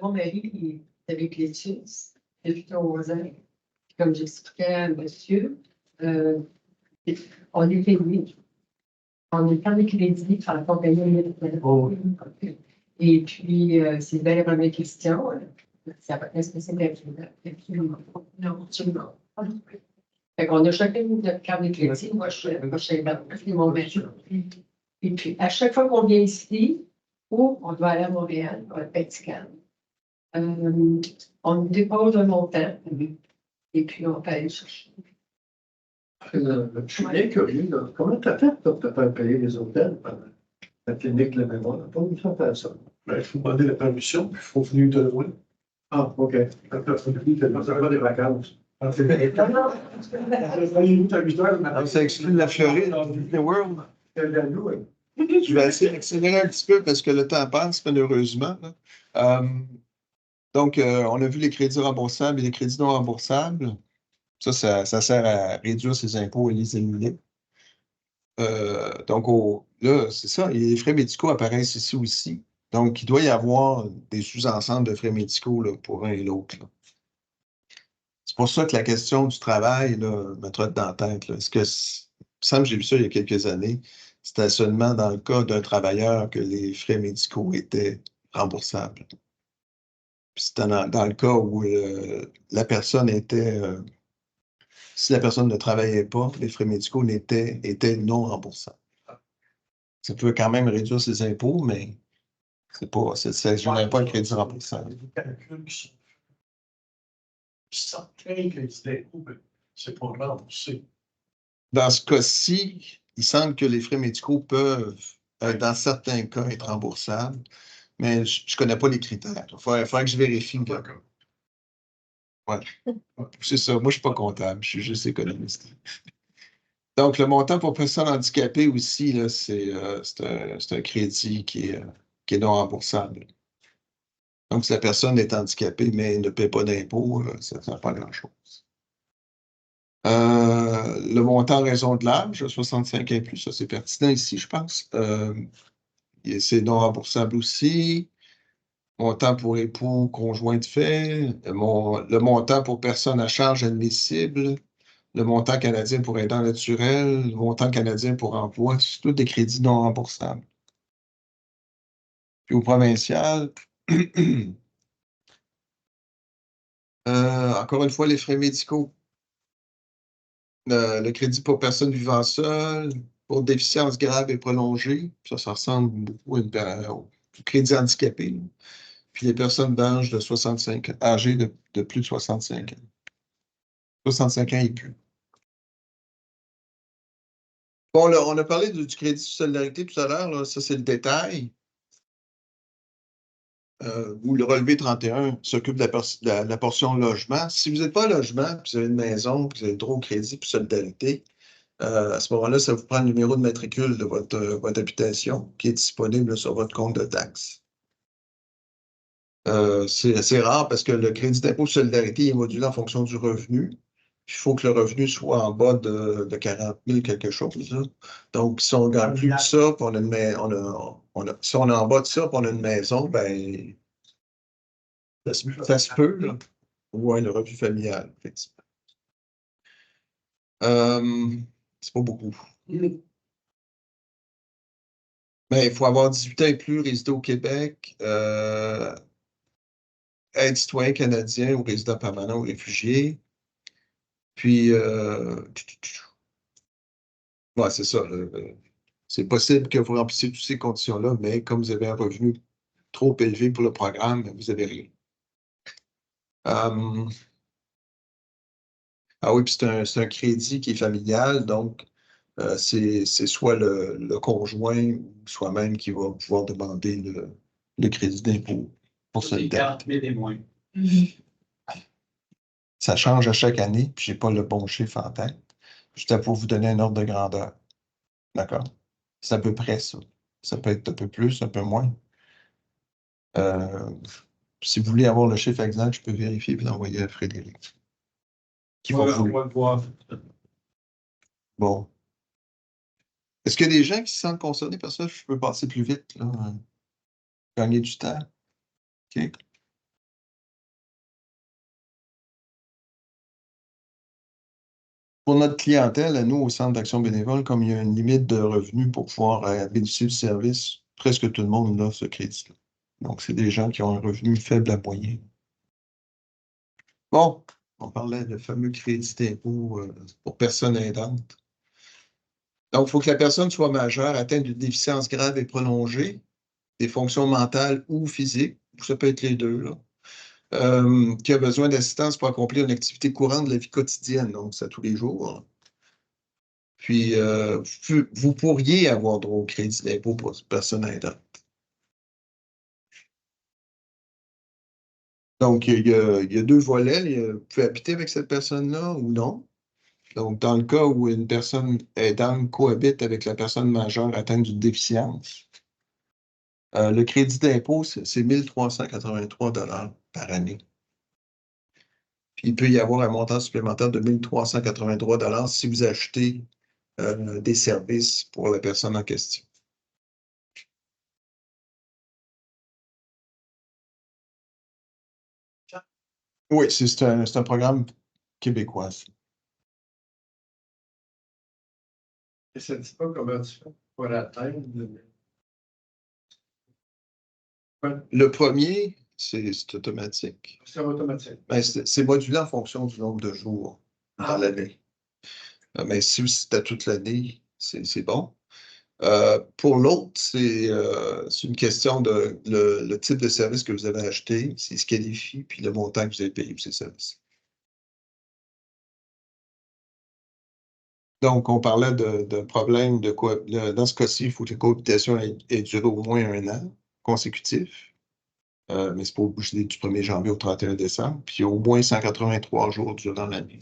Mon mari, avec les TIS depuis 3 ans. Comme j'expliquais à monsieur, on est payé. On est pas de crédit par la compagnie. Et puis, c'est une belle première question. Est-ce que c'est gratuit? Absolument. Non, absolument. Fait qu'on a chacun notre carte de crédit. Moi, je suis mon maître. Et puis, à chaque fois qu'on vient ici, ou on doit aller à Montréal, à Petit-Can, on dépose un montant et puis on peut aller le chercher. Je suis bien curieux, là. Comment tu as fait pour te faire payer les hôtels pendant la clinique de mémoire? Pas besoin de faire ça. Ben, il faut demander la permission, puis il faut venir de loin. Ah, OK. Ça pas des vacances. Ça exclut la Floride, Disney World. Je vais essayer d'accélérer un petit peu parce que le temps passe, malheureusement. Donc, on a vu les crédits remboursables et les crédits non remboursables. Ça sert à réduire ses impôts et les éliminer. Donc, là, c'est ça, les frais médicaux apparaissent ici aussi. Donc, il doit y avoir des sous-ensembles de frais médicaux là, pour un et l'autre. C'est pour ça que la question du travail là, me trotte dans la tête. Là. Est-ce que, il me semble que j'ai vu ça il y a quelques années, c'était seulement dans le cas d'un travailleur que les frais médicaux étaient remboursables. Puis c'était dans le cas où la personne était, si la personne ne travaillait pas, les frais médicaux étaient non remboursables. Ça peut quand même réduire ses impôts, mais je n'ai pas un crédit remboursable. Les calculs qui sont certains crédits d'impôt, mais c'est pas remboursé. Dans ce cas-ci, il semble que les frais médicaux peuvent, dans certains cas, être remboursables, mais je ne connais pas les critères. Il faudrait que je vérifie. Ouais. C'est ça. Moi, je ne suis pas comptable, je suis juste économiste. Donc, le montant pour personnes handicapées aussi, là, c'est un crédit qui est non remboursable. Donc, si la personne est handicapée, mais ne paie pas d'impôt, ça ne sert pas à grand-chose. Le montant en raison de l'âge, 65 et plus, ça c'est pertinent ici, je pense. C'est non remboursable aussi. Montant pour époux, conjoint de fait. Le montant pour personne à charge admissible. Le montant canadien pour aidant naturel. Le montant canadien pour emploi. C'est tous des crédits non remboursables. Puis au provincial, encore une fois, les frais médicaux. Le crédit pour personne vivant seule, pour déficience grave et prolongée, ça ressemble beaucoup au crédit handicapé. Là. Puis les personnes d'âge de 65 ans, âgées de plus de 65 ans. 65 ans et plus. Bon, là, on a parlé du crédit de solidarité tout à l'heure, là, ça c'est le détail. Où le relevé 31 s'occupe de la portion logement. Si vous n'êtes pas en logement, puis vous avez une maison, puis vous avez le droit au crédit pour solidarité, à ce moment-là, ça vous prend le numéro de matricule de votre habitation qui est disponible sur votre compte de taxes. C'est assez rare parce que le crédit d'impôt de solidarité est modulé en fonction du revenu. Il faut que le revenu soit en bas de 40 000 quelque chose. Là. Donc, si on ne gagne plus de ça, puis si on est en bas de ça, puis on a une maison, ben ça se peut. Là. Ouais, le revenu familial, effectivement. C'est pas beaucoup. Ben, il faut avoir 18 ans et plus, résider au Québec, être citoyen canadien ou résident permanent ou réfugié. Puis, ouais, c'est ça. C'est possible que vous remplissiez toutes ces conditions-là, mais comme vous avez un revenu trop élevé pour le programme, vous n'avez rien. Ah oui, puis c'est un crédit qui est familial, donc c'est soit le conjoint ou soi-même qui va pouvoir demander le crédit d'impôt pour C'est 40 000 et moins. Ça change à chaque année, puis je n'ai pas le bon chiffre en tête. Juste pour vous donner un ordre de grandeur. D'accord? C'est à peu près ça. Ça peut être un peu plus, un peu moins. Si vous voulez avoir le chiffre exact, je peux vérifier et vous l'envoyer à Frédéric. On va le voir. Bon. Est-ce qu'il y a des gens qui se sentent concernés par ça? Je peux passer plus vite, là. Gagner du temps. OK. Pour notre clientèle, à nous, au Centre d'action bénévole, comme il y a une limite de revenus pour pouvoir bénéficier du service, presque tout le monde a ce crédit-là. Donc, c'est des gens qui ont un revenu faible à moyen. Bon, on parlait de fameux crédit d'impôt pour personnes aidantes. Donc, il faut que la personne soit majeure, atteinte d'une déficience grave et prolongée, des fonctions mentales ou physiques, ça peut être les deux, là, qui a besoin d'assistance pour accomplir une activité courante de la vie quotidienne, donc c'est à tous les jours. Puis, vous pourriez avoir droit au crédit d'impôt pour personne aidante. Donc, il y a deux volets. Vous pouvez habiter avec cette personne-là ou non. Donc, dans le cas où une personne aidante cohabite avec la personne majeure atteinte d'une déficience, le crédit d'impôt, c'est 1 383 par année. Puis, il peut y avoir un montant supplémentaire de 1 383 si vous achetez des services pour la personne en question. Oui, c'est un programme québécois. Et ça ne dit pas comment tu fais pour atteindre Le premier, c'est automatique. C'est automatique. Ben, c'est modulé en fonction du nombre de jours dans l'année. Mais si c'est à toute l'année, c'est bon. Pour l'autre, c'est une question de le type de service que vous avez acheté, c'est ce qualifie, puis le montant que vous avez payé pour ces services. Donc, on parlait de problème de quoi. Dans ce cas-ci, il faut que la cohabitation ait duré au moins 1 an consécutif. Mais c'est pas obligé du 1er janvier au 31 décembre. Puis au moins 183 jours durant l'année.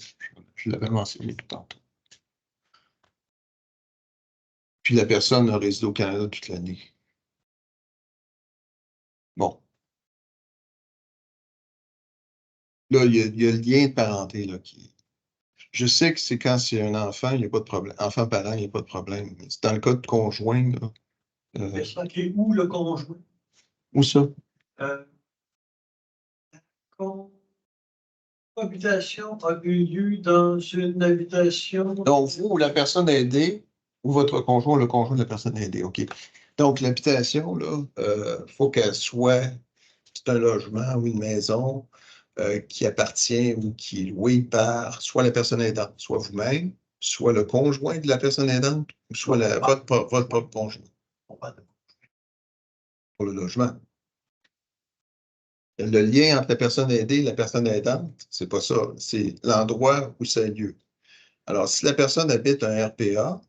Je l'avais mentionné tout tantôt. Puis la personne a résidé au Canada toute l'année. Bon. Là, il y a le lien de parenté là, qui. Je sais que c'est quand c'est un enfant, il n'y a pas de problème. Enfant-parent, il n'y a pas de problème. C'est dans le cas de conjoint. Là, C'est qui où le conjoint? où ça? Cohabitation a eu lieu dans une habitation. Donc, vous ou la personne aidée, ou votre conjoint, le conjoint de la personne aidée, OK. Donc, l'habitation, là, faut qu'elle soit, c'est un logement ou une maison qui appartient ou qui est loué par soit la personne aidante, soit vous-même, soit le conjoint de la personne aidante, ou soit votre propre conjoint. Pour le logement. Le lien entre la personne aidée et la personne aidante, c'est pas ça. C'est l'endroit où ça a lieu. Alors, si la personne habite un RPA,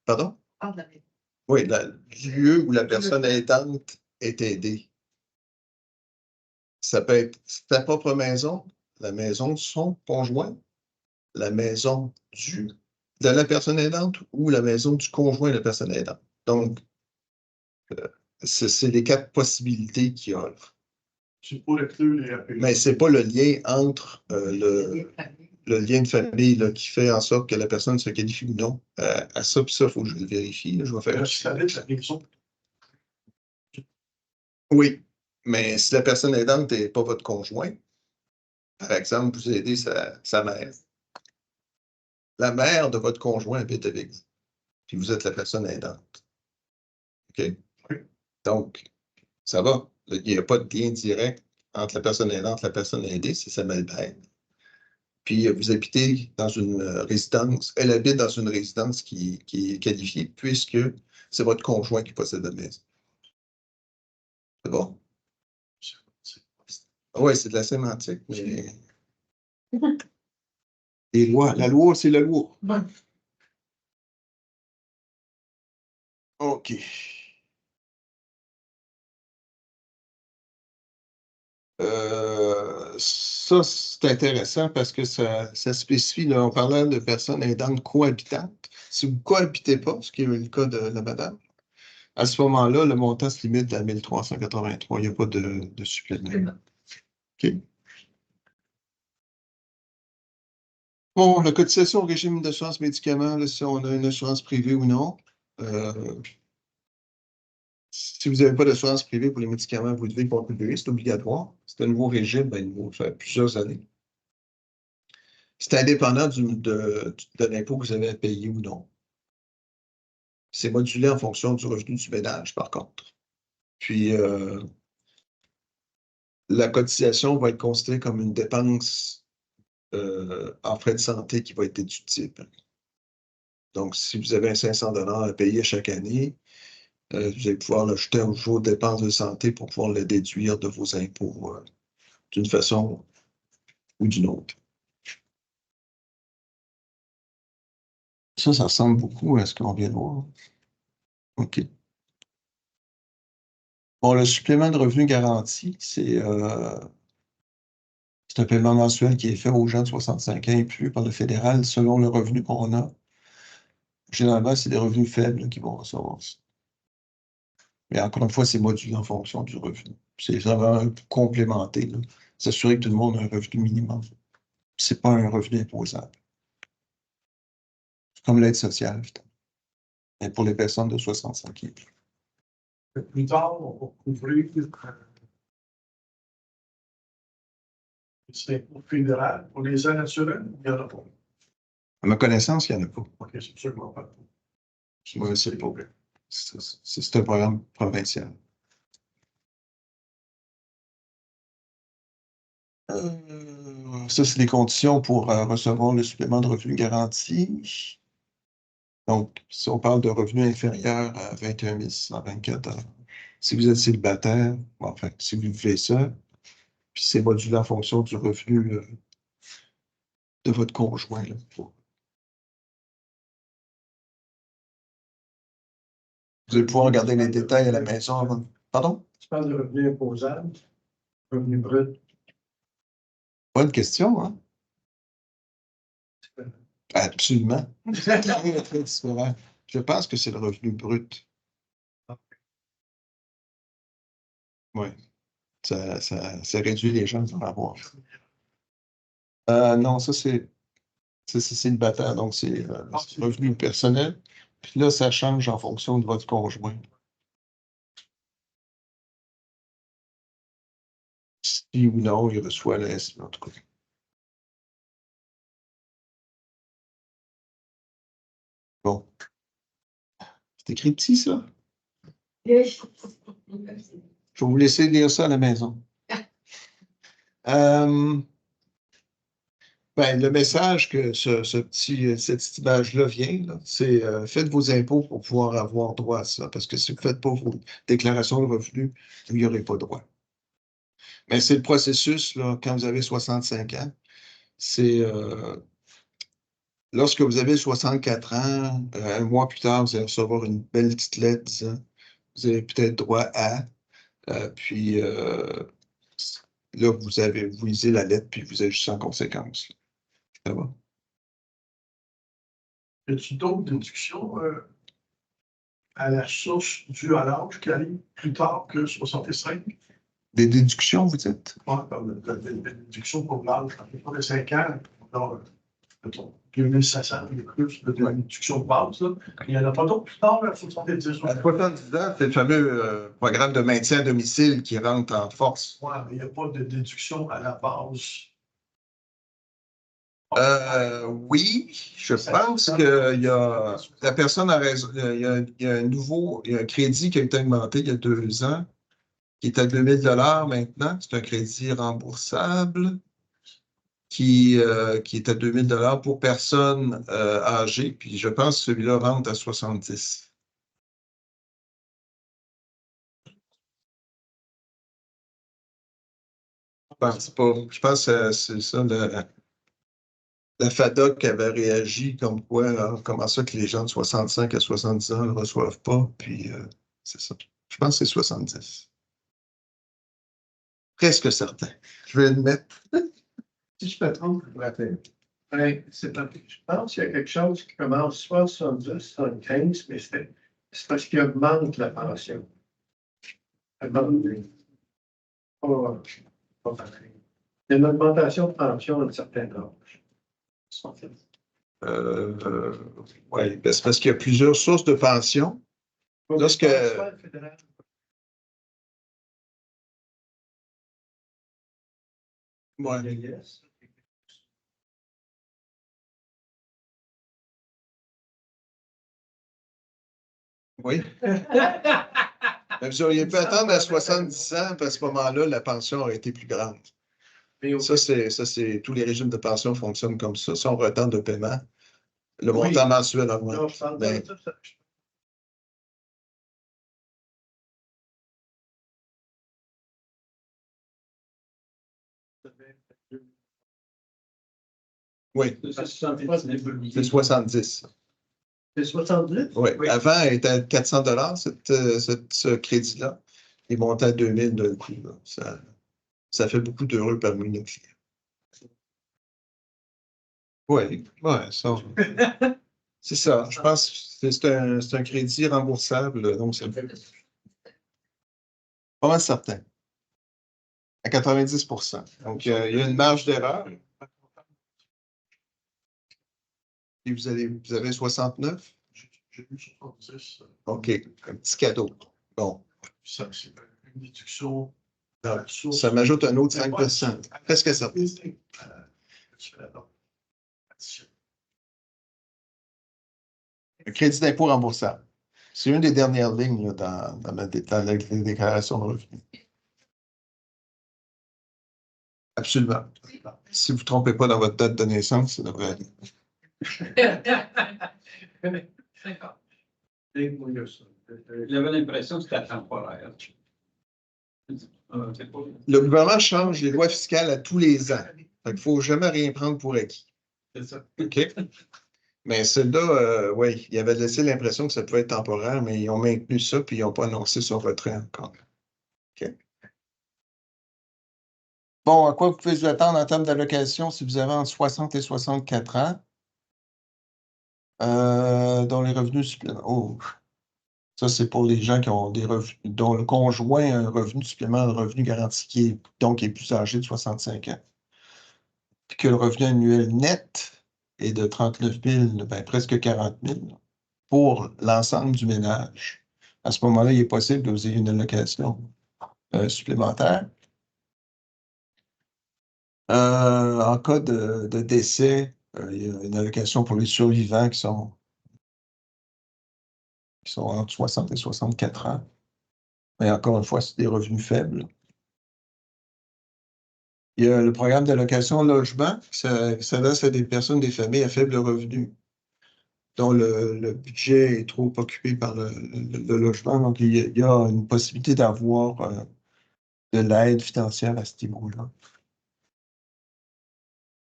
pardon? Oui, le lieu où la personne aidante est aidée. Ça peut être sa propre maison, la maison de son conjoint, la maison de la personne aidante ou la maison du conjoint de la personne aidante. Donc, c'est les 4 possibilités qu'il offre. C'est pour exclure les RPA. Mais ce n'est pas le lien entre le lien de famille là, qui fait en sorte que la personne se qualifie ou non. À ça, puis ça, il faut que je le vérifie. Là, je vais faire. Si ça habite la maison. Oui, mais si la personne aidante n'est pas votre conjoint, par exemple, vous aidez sa mère. La mère de votre conjoint habite avec vous, puis vous êtes la personne aidante. OK? Oui. Donc, ça va. Il n'y a pas de lien direct entre la personne aidante et la personne aidée, c'est sa belle-mère. Puis vous habitez dans une résidence, elle habite dans une résidence qui est qualifiée puisque c'est votre conjoint qui possède la maison. C'est bon? Oui, c'est de la sémantique, mais. Les lois. La loi, c'est la loi. OK. Ça, c'est intéressant parce que ça spécifie, là, on parlait de personnes aidantes cohabitantes. Si vous ne cohabitez pas, ce qui est le cas de la madame, à ce moment-là, le montant se limite à 1 383. Il n'y a pas de supplément. OK. Bon, la cotisation au régime d'assurance médicaments, là, si on a une assurance privée ou non. Si vous n'avez pas d'assurance privée pour les médicaments, vous devez contribuer, c'est obligatoire. C'est un nouveau régime, nouveau, ça fait plusieurs années. C'est indépendant de l'impôt que vous avez à payer ou non. C'est modulé en fonction du revenu du ménage, par contre. Puis, la cotisation va être considérée comme une dépense en frais de santé qui va être déductible. Donc, si vous avez un 500 $ à payer chaque année, vous allez pouvoir l'ajouter à vos dépenses de santé pour pouvoir le déduire de vos impôts d'une façon ou d'une autre. Ça ressemble beaucoup à ce qu'on vient de voir. OK. Bon, le supplément de revenu garanti, c'est un paiement mensuel qui est fait aux gens de 65 ans et plus par le fédéral selon le revenu qu'on a. Généralement, c'est des revenus faibles qui vont recevoir ça. Mais encore une fois, c'est modulé en fonction du revenu. C'est vraiment complémenté, là. S'assurer que tout le monde a un revenu minimum. C'est pas un revenu imposable. C'est comme l'aide sociale, évidemment. Mais pour les personnes de 65 ans et plus. Plus tard, on va couvrir c'est pour fédéral, pour les aides naturelles, il n'y en a pas. À ma connaissance, il n'y en a pas. OK, c'est absolument pas. Moi, c'est pas. C'est un programme provincial. Ça, c'est les conditions pour recevoir le supplément de revenu garanti. Donc, si on parle de revenus inférieurs à 21 124 $. Si vous êtes célibataire, enfin, si vous vivez ça, puis c'est modulé en fonction du revenu de votre conjoint. Là. Vous allez pouvoir regarder les détails à la maison avant. Pardon? Tu parles de revenu imposable, revenu brut. Bonne question, hein? Absolument. C'est très, très différent. Je pense que c'est le revenu brut. Oui. Ça réduit les chances d'en avoir. Non, ça, c'est célibataire, donc c'est revenu personnel. Puis là, ça change en fonction de votre conjoint. Si ou non, il reçoit la en tout cas. Bon. C'est écrit petit, ça? Je vais vous laisser lire ça à la maison. Ben, le message que cette image-là vient, là, c'est faites vos impôts pour pouvoir avoir droit à ça. Parce que si vous ne faites pas vos déclarations de revenus, vous n'y aurez pas droit. Mais c'est le processus, là, quand vous avez 65 ans. C'est lorsque vous avez 64 ans, un mois plus tard, vous allez recevoir une belle petite lettre disant vous avez peut-être droit à. Puis là, vous lisez la lettre, puis vous agissez en conséquence. Ça va? Y a-t-il d'autres déductions à la source due à l'âge qui arrive plus tard que 65? Des déductions, vous dites? Ouais, la déduction pour l'âge, à peu près de 5 ans, dans 2500 et plus de déduction de base. Là. Il n'y en a pas d'autres plus tard, à 70 ans. À 70 ans, c'est le fameux programme de maintien à domicile qui rentre en force. Oui, mais il n'y a pas de déduction à la base. Oui, je pense que la personne a raison. Il y a un crédit qui a été augmenté il y a 2 ans, qui est à 2000 $ maintenant. C'est un crédit remboursable qui est à 2000 $ pour personnes âgées. Puis je pense que celui-là rentre à 70. Je pense que c'est ça. La FADOC avait réagi comme quoi, alors, comment ça que les gens de 65 à 70 ans ne le reçoivent pas, puis c'est ça. Je pense que c'est 70. Presque certain. Je vais le mettre. Si je me trompe, je me rappelle. Ouais, je pense qu'il y a quelque chose qui commence soit à 70, 75, mais c'est parce qu'il augmente la pension. Augmente. Pas pareil. Il y a une augmentation de pension à un certain âge. Oui, c'est parce qu'il y a plusieurs sources de pension. Lorsque. Ouais. Oui. Mais vous auriez pu attendre à 70 ans, puis à ce moment-là, la pension aurait été plus grande. Ça, c'est tous les régimes de pension fonctionnent comme ça. Si on retarde le paiement, le Oui. montant mensuel augmente. Non, ça Mais- Oui, c'est 70. C'est 70? Oui. Oui. Avant, elle était à 400 ce crédit-là. Il montait à 2000 d'un coup. Là. Ça fait beaucoup d'heureux parmi nos clients. Oui, ça. C'est ça. Je pense que c'est un crédit remboursable, donc c'est pas mal certain. À 90 %. Donc, il y a une marge d'erreur. Et vous avez 69? J'ai eu 70. OK, un petit cadeau. Bon, Ça, c'est une déduction. ça m'ajoute un autre 5 %. Presque ça. Un crédit d'impôt remboursable. C'est une des dernières lignes là, dans la déclaration de revenus. Absolument. Si vous ne trompez pas dans votre date de naissance, ça devrait aller. D'accord. J'avais l'impression que c'était temporaire. C'est pas... Le gouvernement change les lois fiscales à tous les ans. Il ne faut jamais rien prendre pour acquis. C'est ça. OK? Mais ceux-là, oui, ils avaient laissé l'impression que ça pouvait être temporaire, mais ils ont maintenu ça, puis ils n'ont pas annoncé son retrait encore. OK? Bon, à quoi vous pouvez vous attendre en termes d'allocation si vous avez entre 60 et 64 ans? Dont les revenus supplémentaires. Oh, ça, c'est pour les gens qui ont des revenus, dont le conjoint a un revenu supplément de revenu garanti qui est donc est plus âgé de 65 ans. Puis que le revenu annuel net est de 39 000, ben, presque 40 000 pour l'ensemble du ménage. À ce moment-là, il est possible que vous ayez une allocation supplémentaire. En cas de décès, il y a une allocation pour les survivants qui sont entre 60 et 64 ans. Mais encore une fois, c'est des revenus faibles. Il y a le programme d'allocation logement qui s'adresse à des personnes, des familles à faible revenu, dont le budget est trop occupé par le logement. Donc, il y a une possibilité d'avoir de l'aide financière à ce niveau-là.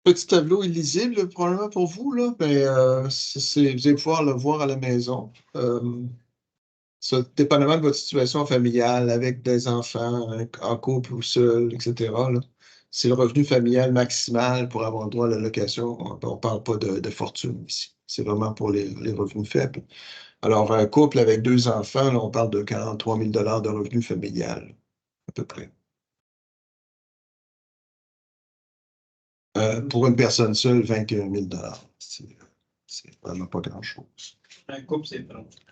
Petit tableau illisible, probablement pour vous, là, mais vous allez pouvoir le voir à la maison. Ça, dépendamment de votre situation familiale, avec des enfants, en couple ou seul, etc., là, c'est le revenu familial maximal pour avoir droit à l'allocation. On ne parle pas de fortune ici. C'est vraiment pour les revenus faibles. Alors, un couple avec 2 enfants, là, on parle de 43 000 de revenu familial, à peu près. Pour une personne seule, 21 000 c'est vraiment pas grand-chose. Un couple, c'est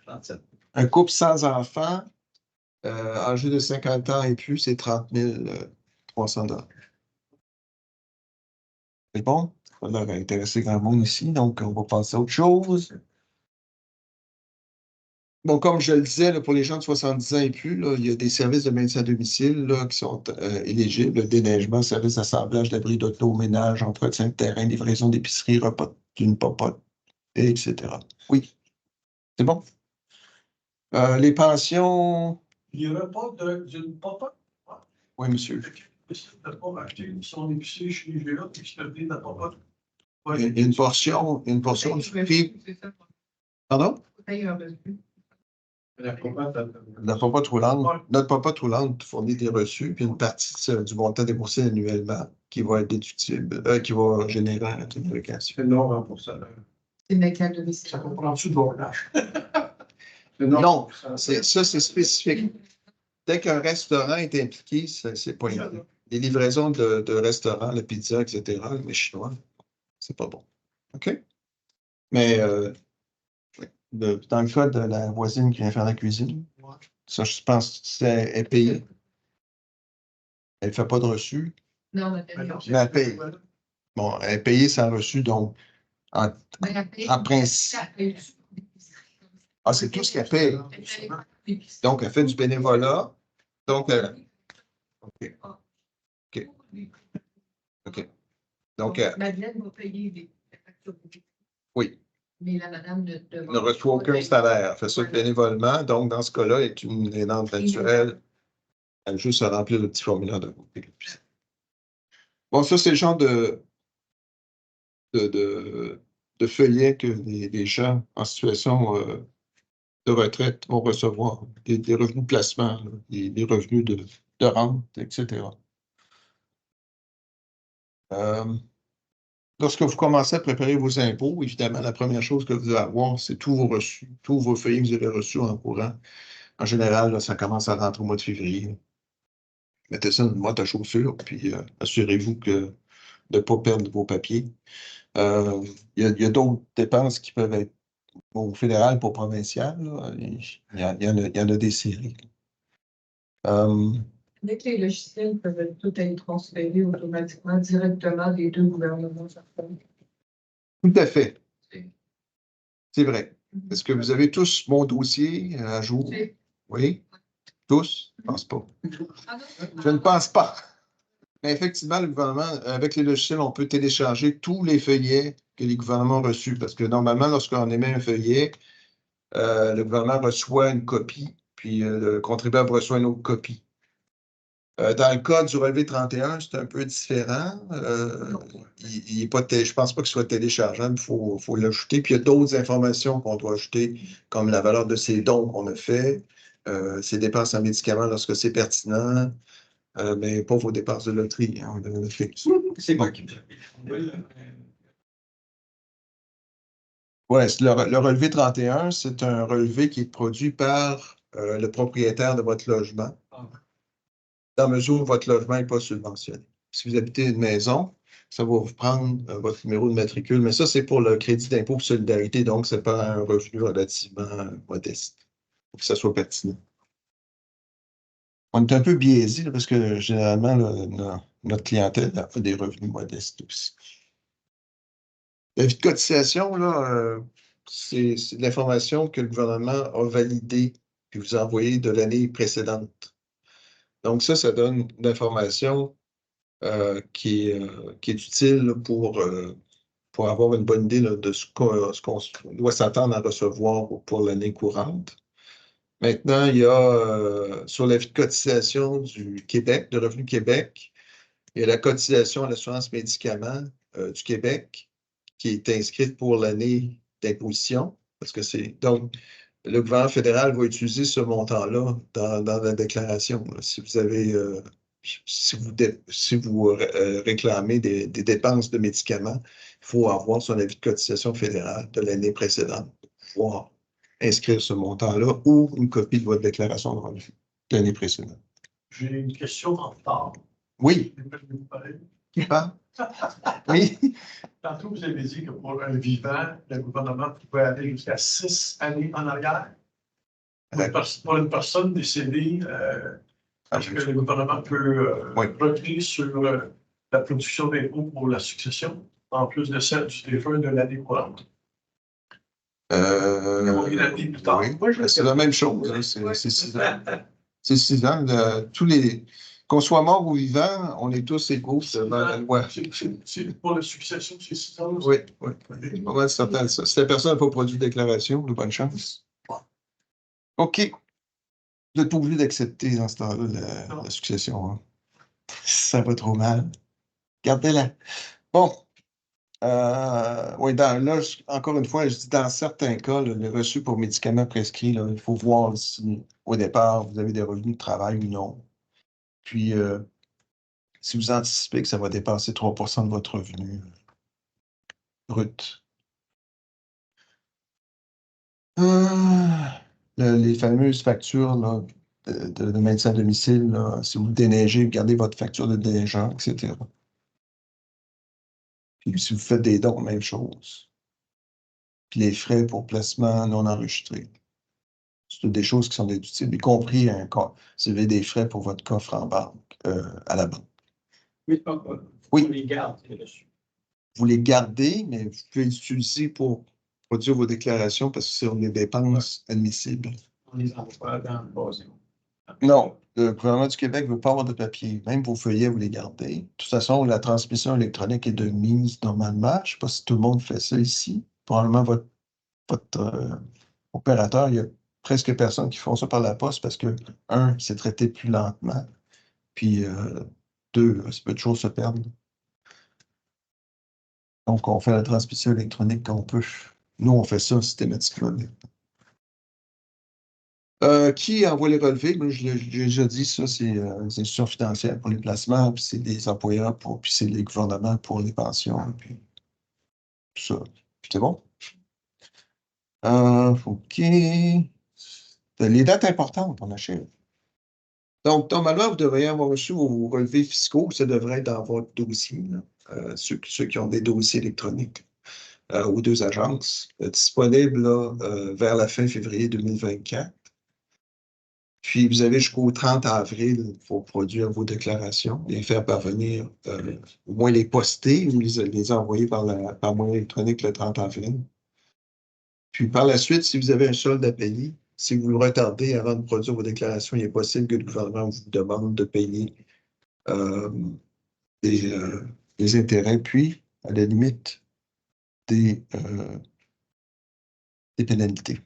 37. Un couple sans enfants, âgé de 50 ans et plus, c'est 30 300 $. C'est bon? Ça a l'air intéressé grand monde ici, donc on va passer à autre chose. Bon, comme je le disais, là, pour les gens de 70 ans et plus, là, il y a des services de maintien à domicile là, qui sont éligibles, le déneigement, service d'assemblage d'abris d'auto, ménage, entretien de terrain, livraison d'épicerie, repas d'une popote, etc. Oui, c'est bon. Les pensions. Il n'y aurait pas d'une papa. Oui, monsieur. Décide de ne pas acheter son épicerie chez IGA et se donner de la papa. Il y a une portion du prix. C'est ça. Pardon? D'ailleurs, dessus. La popote roulante, notre popote roulante fournit des reçus, puis une partie du montant déboursé annuellement qui va être déductible, qui va générer une allocation. C'est non remboursable. C'est une maintien à domicile. Ça comprend-tu de bordage? Non, ça, c'est spécifique. Dès qu'un restaurant est impliqué, c'est pas évident. Les livraisons de restaurants, la pizza, etc., les chinois, c'est pas bon. OK? Mais dans le cas de la voisine qui vient faire la cuisine, ça, je pense que c'est payé. Elle ne fait pas de reçu. Non, on a fait Mais elle paye. Bon, elle est payée sans reçu, donc en principe. Ah, c'est tout ce qu'elle paye. Donc, elle fait du bénévolat. Donc, OK. OK. OK. Donc, Madeleine va payer des factures. oui, Mais la madame ne reçoit aucun salaire. Elle fait ça bénévolement. Donc, dans ce cas-là, elle est une aidante naturelle. Elle a juste à remplir le petit formulaire de Bon, ça, c'est le genre de feuillet que les gens en situation de retraite vont recevoir. Des revenus de placement, là, des revenus de rente, etc. Lorsque vous commencez à préparer vos impôts, évidemment, la première chose que vous allez avoir, c'est tous vos reçus, tous vos feuillets que vous avez reçus en courant. En général, là, ça commence à rentrer au mois de février. Mettez ça dans une boîte à chaussures, puis assurez-vous de ne pas perdre vos papiers. Il y a d'autres dépenses qui peuvent être au fédéral pour provincial. Là. Il y en a des séries. Dès que les logiciels peuvent tout être transférés automatiquement directement des deux gouvernements. Tout à fait. C'est vrai. Est-ce que vous avez tous mon dossier à jour? Oui? Tous? Je ne pense pas. Je ne pense pas. Mais effectivement, le gouvernement, avec les logiciels, on peut télécharger tous les feuillets que les gouvernements ont reçus. Parce que normalement, lorsqu'on émet un feuillet, le gouvernement reçoit une copie, puis le contribuable reçoit une autre copie. Dans le cas du relevé 31, c'est un peu différent. Il est pas je ne pense pas qu'il soit téléchargeable, il faut l'ajouter. Puis il y a d'autres informations qu'on doit ajouter, comme la valeur de ces dons qu'on a fait, ses dépenses en médicaments lorsque c'est pertinent, mais pas vos dépenses de loterie. Hein, C'est moi qui me Oui, le relevé 31, c'est un relevé qui est produit par le propriétaire de votre logement, dans la mesure où votre logement n'est pas subventionné. Si vous habitez une maison, ça va vous prendre votre numéro de matricule, mais ça, c'est pour le crédit d'impôt pour solidarité, donc ce n'est pas un revenu relativement modeste, pour que ça soit pertinent. On est un peu biaisé là, parce que généralement, là, notre clientèle a des revenus modestes aussi. L'avis de cotisation, là, c'est de l'information que le gouvernement a validée et vous a envoyée de l'année précédente. Donc, ça donne de l'information qui est utile pour avoir une bonne idée là, de ce qu'on doit s'attendre à recevoir pour l'année courante. Maintenant, il y a sur l'avis de cotisation du Québec, de Revenu Québec, il y a la cotisation à l'assurance médicaments du Québec qui est inscrite pour l'année d'imposition, parce que donc, le gouvernement fédéral va utiliser ce montant-là dans la déclaration. Là. Si vous avez, si vous réclamez des dépenses de médicaments, il faut avoir son avis de cotisation fédérale de l'année précédente pour pouvoir inscrire ce montant-là ou une copie de votre déclaration de revenus de l'année précédente. J'ai une question en retard. Oui. Qui parle? Oui. Tantôt, vous avez dit que pour un vivant, le gouvernement pouvait aller jusqu'à 6 années en arrière. Pour une personne décédée, est-ce que le gouvernement peut retenir sur la production d'impôts pour la succession, en plus de celle du défunt de l'année courante? Combien d'années plus tard? Oui, c'est la même chose. Hein, c'est 6 ans. C'est 6 ans. Qu'on soit mort ou vivant, on est tous égaux devant la loi. Pour la succession, c'est 6 ans aussi? Oui, oui. Pas mal certain de ça. Si la personne n'a pas produit de déclaration, de bonne chance. OK. Vous n'êtes pas obligé d'accepter dans ce temps-là la succession. Hein. Ça va trop mal. Gardez-la. Bon. Oui, là, encore une fois, je dis dans certains cas, là, le reçu pour médicaments prescrits, là, il faut voir si au départ, vous avez des revenus de travail ou non. Puis, si vous anticipez que ça va dépasser 3 de votre revenu brut. Les fameuses factures là, de médecin à domicile, là, si vous déneigez, gardez votre facture de déneigeur, etc. Puis si vous faites des dons, même chose. Puis les frais pour placement non enregistrés. C'est des choses qui sont déductibles, y compris si vous avez des frais pour votre coffre en banque, à la banque. Oui, oui. On les garde, les reçus. Vous les gardez, mais vous pouvez les utiliser pour produire vos déclarations parce que c'est des dépenses admissibles. On les envoie dans le bas. Non, le gouvernement du Québec ne veut pas avoir de papier. Même vos feuillets, vous les gardez. De toute façon, la transmission électronique est de mise normalement. Je ne sais pas si tout le monde fait ça ici. Probablement votre opérateur, il y a presque personne qui font ça par la poste parce que, un, c'est traité plus lentement. Puis, deux, ça peut toujours se perdre. Donc, on fait la transmission électronique quand on peut. Nous, on fait ça systématiquement. Qui envoie les relevés? Moi, j'ai déjà dit, ça, c'est les institutions financières pour les placements, puis c'est des employeurs puis c'est les gouvernements pour les pensions, puis tout ça. C'est bon? OK. Les dates importantes, on achève. Donc, normalement, vous devriez avoir reçu vos relevés fiscaux. Ça devrait être dans votre dossier, là. Ceux qui ont des dossiers électroniques aux deux agences, disponibles là, vers la fin février 2024. Puis, vous avez jusqu'au 30 avril pour produire vos déclarations, les faire parvenir, au moins les poster ou les envoyer par moyen électronique le 30 avril. Puis, par la suite, si vous avez un solde à payer, si vous le retardez avant de produire vos déclarations, il est possible que le gouvernement vous demande de payer des intérêts, puis, à la limite, des pénalités.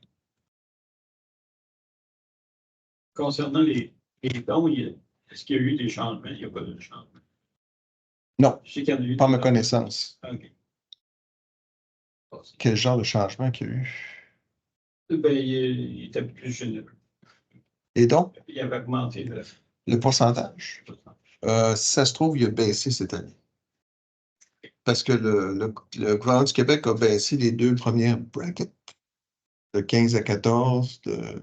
Concernant les dons, est-ce qu'il y a eu des changements? Il n'y a pas de changement. Non, Je sais qu'il y en a eu. pas à ma connaissance. OK. Quel genre de changement qu'il y a eu? Ben, il était plus généreux. Et donc, Il avait augmenté le pourcentage? Si ça se trouve, il a baissé cette année. Parce que le gouvernement du Québec a baissé les deux premières brackets, de 15 à 14, de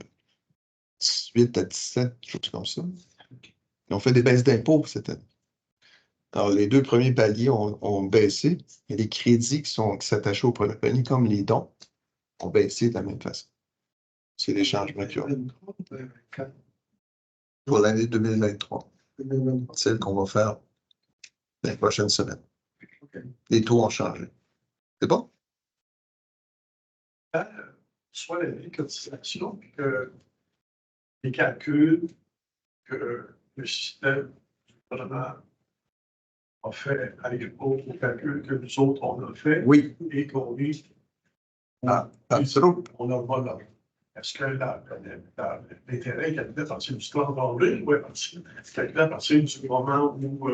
18 à 17, choses comme ça. Ils ont fait des baisses d'impôts cette année. Alors, les deux premiers paliers ont baissé, et les crédits qui s'attachaient au premier palier, comme les dons, ont baissé de la même façon. C'est les changements qu'il y a pour l'année 2023. Celle qu'on va faire dans les prochaines semaines. Les taux ont changé. C'est bon? Soit les cotisations, puis que les calculs que le système du gouvernement a fait à l'époque aux calculs que nous autres, on a fait. Oui. Et qu'on dit, Absolument. on a pas l'argent. Est-ce que l'intérêt calculé à partir du plan d'avril ou calculé à partir du moment où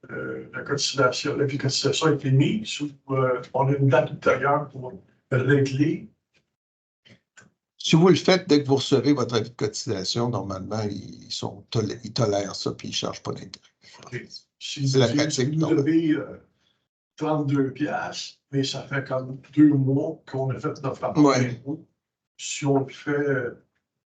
la cotisation a été mise ou on a une date ultérieure pour régler? Si vous le faites dès que vous recevez votre avis de cotisation, normalement, ils tolèrent ça puis ils ne chargent pas d'intérêt. Okay. Si c'est la pratique. Vous devez 32 piastres, mais ça fait comme 2 mois qu'on a fait notre rapport. Ouais. Si on le fait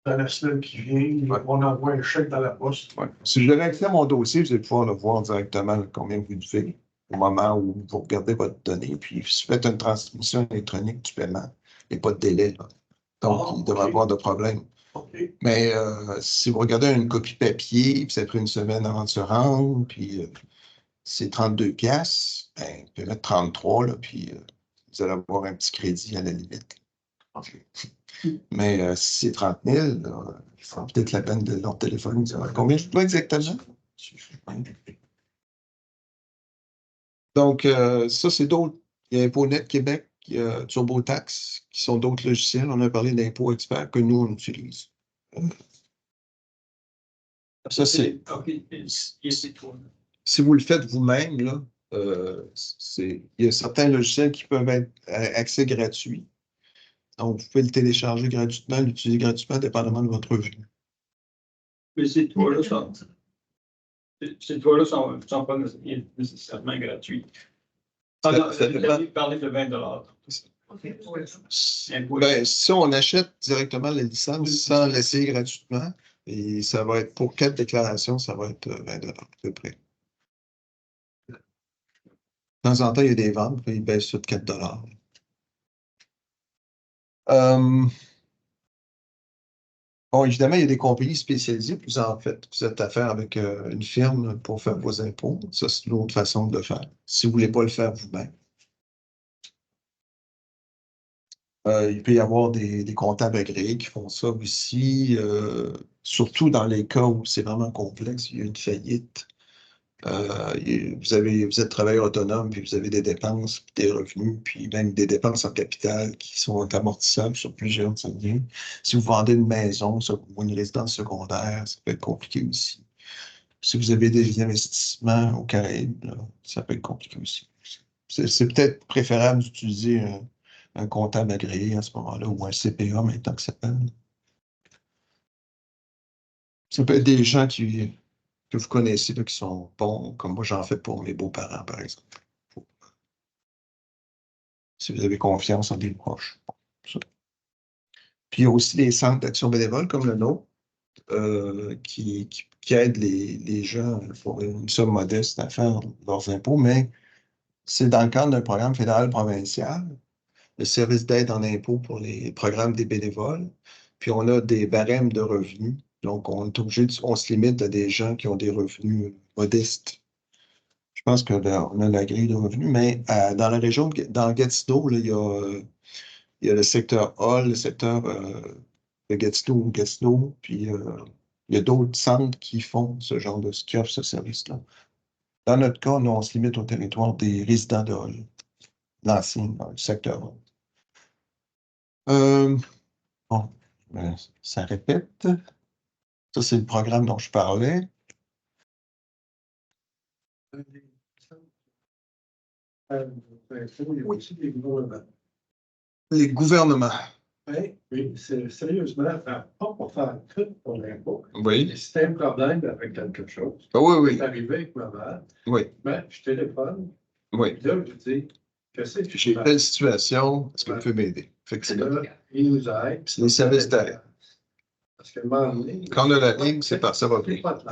dans la semaine qui vient, on envoie un chèque dans la poste. Ouais. Si je devais accès à mon dossier, vous allez pouvoir le voir directement combien vous devez au moment où vous regardez votre donnée. Puis, si vous faites une transmission électronique du paiement, il n'y a pas de délai. Là. Donc, il devrait avoir de problème. Okay. Mais si vous regardez une copie papier, puis ça a pris une semaine avant de se rendre, puis c'est 32 piastres, ben, vous pouvez mettre 33, là, puis vous allez avoir un petit crédit à la limite. Okay. Mais si c'est 30 000, là, il faut peut-être la peine de leur téléphone. Combien je dois exactement? Donc, ça, c'est d'autres. Il y a ImpoNet Québec, il y a TurboTax, qui sont d'autres logiciels. On a parlé d'Impôt Expert que nous, on utilise. Ça, c'est. Si vous le faites vous-même, là, il y a certains logiciels qui peuvent être accès gratuit. Donc, vous pouvez le télécharger gratuitement, l'utiliser gratuitement, dépendamment de votre revenu. Mais ces toits-là sont pas nécessairement gratuits. Vous avez parlé de 20 $. Ben, si on achète directement la licence sans l'essayer gratuitement, et ça va être pour 4 déclarations, ça va être 20 $ à peu près. De temps en temps, il y a des ventes, puis ils baissent ça de 4 $. Bon, évidemment, il y a des compagnies spécialisées, puis vous êtes affaire avec une firme pour faire vos impôts. Ça, c'est une autre façon de le faire, si vous ne voulez pas le faire vous-même. Il peut y avoir des comptables agréés qui font ça aussi, surtout dans les cas où c'est vraiment complexe, il y a une faillite. Vous êtes travailleur autonome, puis vous avez des dépenses, puis des revenus, puis même des dépenses en capital qui sont amortissables sur plusieurs années. Si vous vendez une maison ou une résidence secondaire, ça peut être compliqué aussi. Si vous avez des investissements au Caraïbes, là, ça peut être compliqué aussi. C'est peut-être préférable d'utiliser un comptable agréé à ce moment-là, ou un CPA maintenant que ça s'appelle. Ça peut être des gens que vous connaissez, là, qui sont bons, comme moi j'en fais pour mes beaux-parents, par exemple. Si vous avez confiance en des proches. Ça. Puis il y a aussi des centres d'action bénévole comme le nôtre, qui aident les gens pour une somme modeste à faire leurs impôts, mais c'est dans le cadre d'un programme fédéral-provincial, le service d'aide en impôts pour les programmes des bénévoles. Puis on a des barèmes de revenus. Donc, on se limite à des gens qui ont des revenus modestes. Je pense qu'on a la grille de revenus, mais dans la région, dans Gatineau, là, il y a le secteur Hall, le secteur de Gatineau, puis il y a d'autres centres qui font ce genre qui offrent ce service-là. Dans notre cas, nous, on se limite au territoire des résidents de Hall, l'ancien dans le secteur Hall. Bon, ça répète. Ça, c'est le programme dont je parlais. Il y a aussi des gouvernements. Les gouvernements. Oui, sérieusement, pas pour faire tout pour l'impôt. Oui. Si tu as un problème avec quelque chose, Oui, oui. c'est arrivé avec ma mère, Oui. ben, je téléphone. Oui. Puis là, je dis, qu'est-ce que j'ai telle situation, est-ce que vous pouvez m'aider? Là, il nous aide. C'est les services d'aide. Parce que donné, quand on a la ligne, c'est ça va bien. Pas de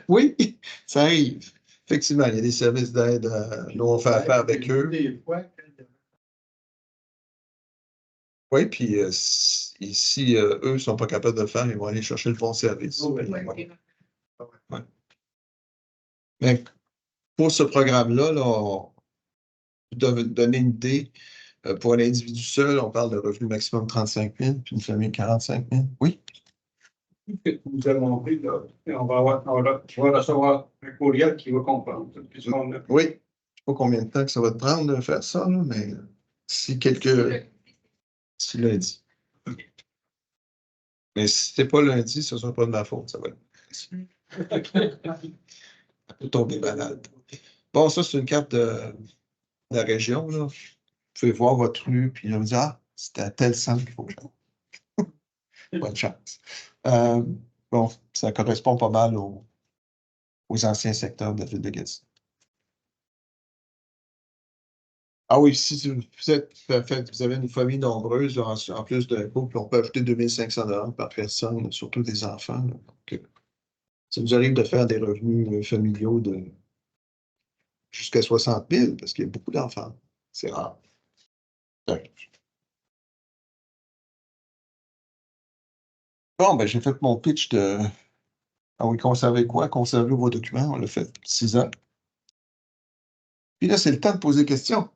oui, ça arrive. Effectivement, il y a des services d'aide. Nous, on fait affaire avec eux. Oui, puis si eux ne sont pas capables de le faire, ils vont aller chercher le bon service. Ouais. Mais pour ce programme-là, pour donner une idée, pour un individu seul, on parle de revenu maximum 35 000, puis une famille 45 000. Oui? Nous avons pris, là, et on va recevoir un courriel qui va comprendre. Oui. Je ne sais pas combien de temps que ça va te prendre de faire ça, là, mais si si lundi. Mais si ce n'est pas lundi, ce ne sera pas de ma faute, ça va être. Ça peut tomber malade. Bon, ça, c'est une carte de la région, là. Vous pouvez voir votre rue, puis là, vous dire, ah, c'était à tel centre qu'il faut que j'aille. Bonne chance. Bon, ça correspond pas mal aux anciens secteurs de la ville de Gatineau. Ah oui, si vous avez une famille nombreuse, en plus d'un couple, on peut ajouter 2 500 $ par personne, surtout des enfants. Donc, ça nous arrive de faire des revenus familiaux de jusqu'à 60 000, parce qu'il y a beaucoup d'enfants. C'est rare. Ouais. Bon, ben j'ai fait mon pitch de... Ah oui, conserver quoi? Conserver vos documents. On l'a fait 6 ans. Puis là, c'est le temps de poser des questions.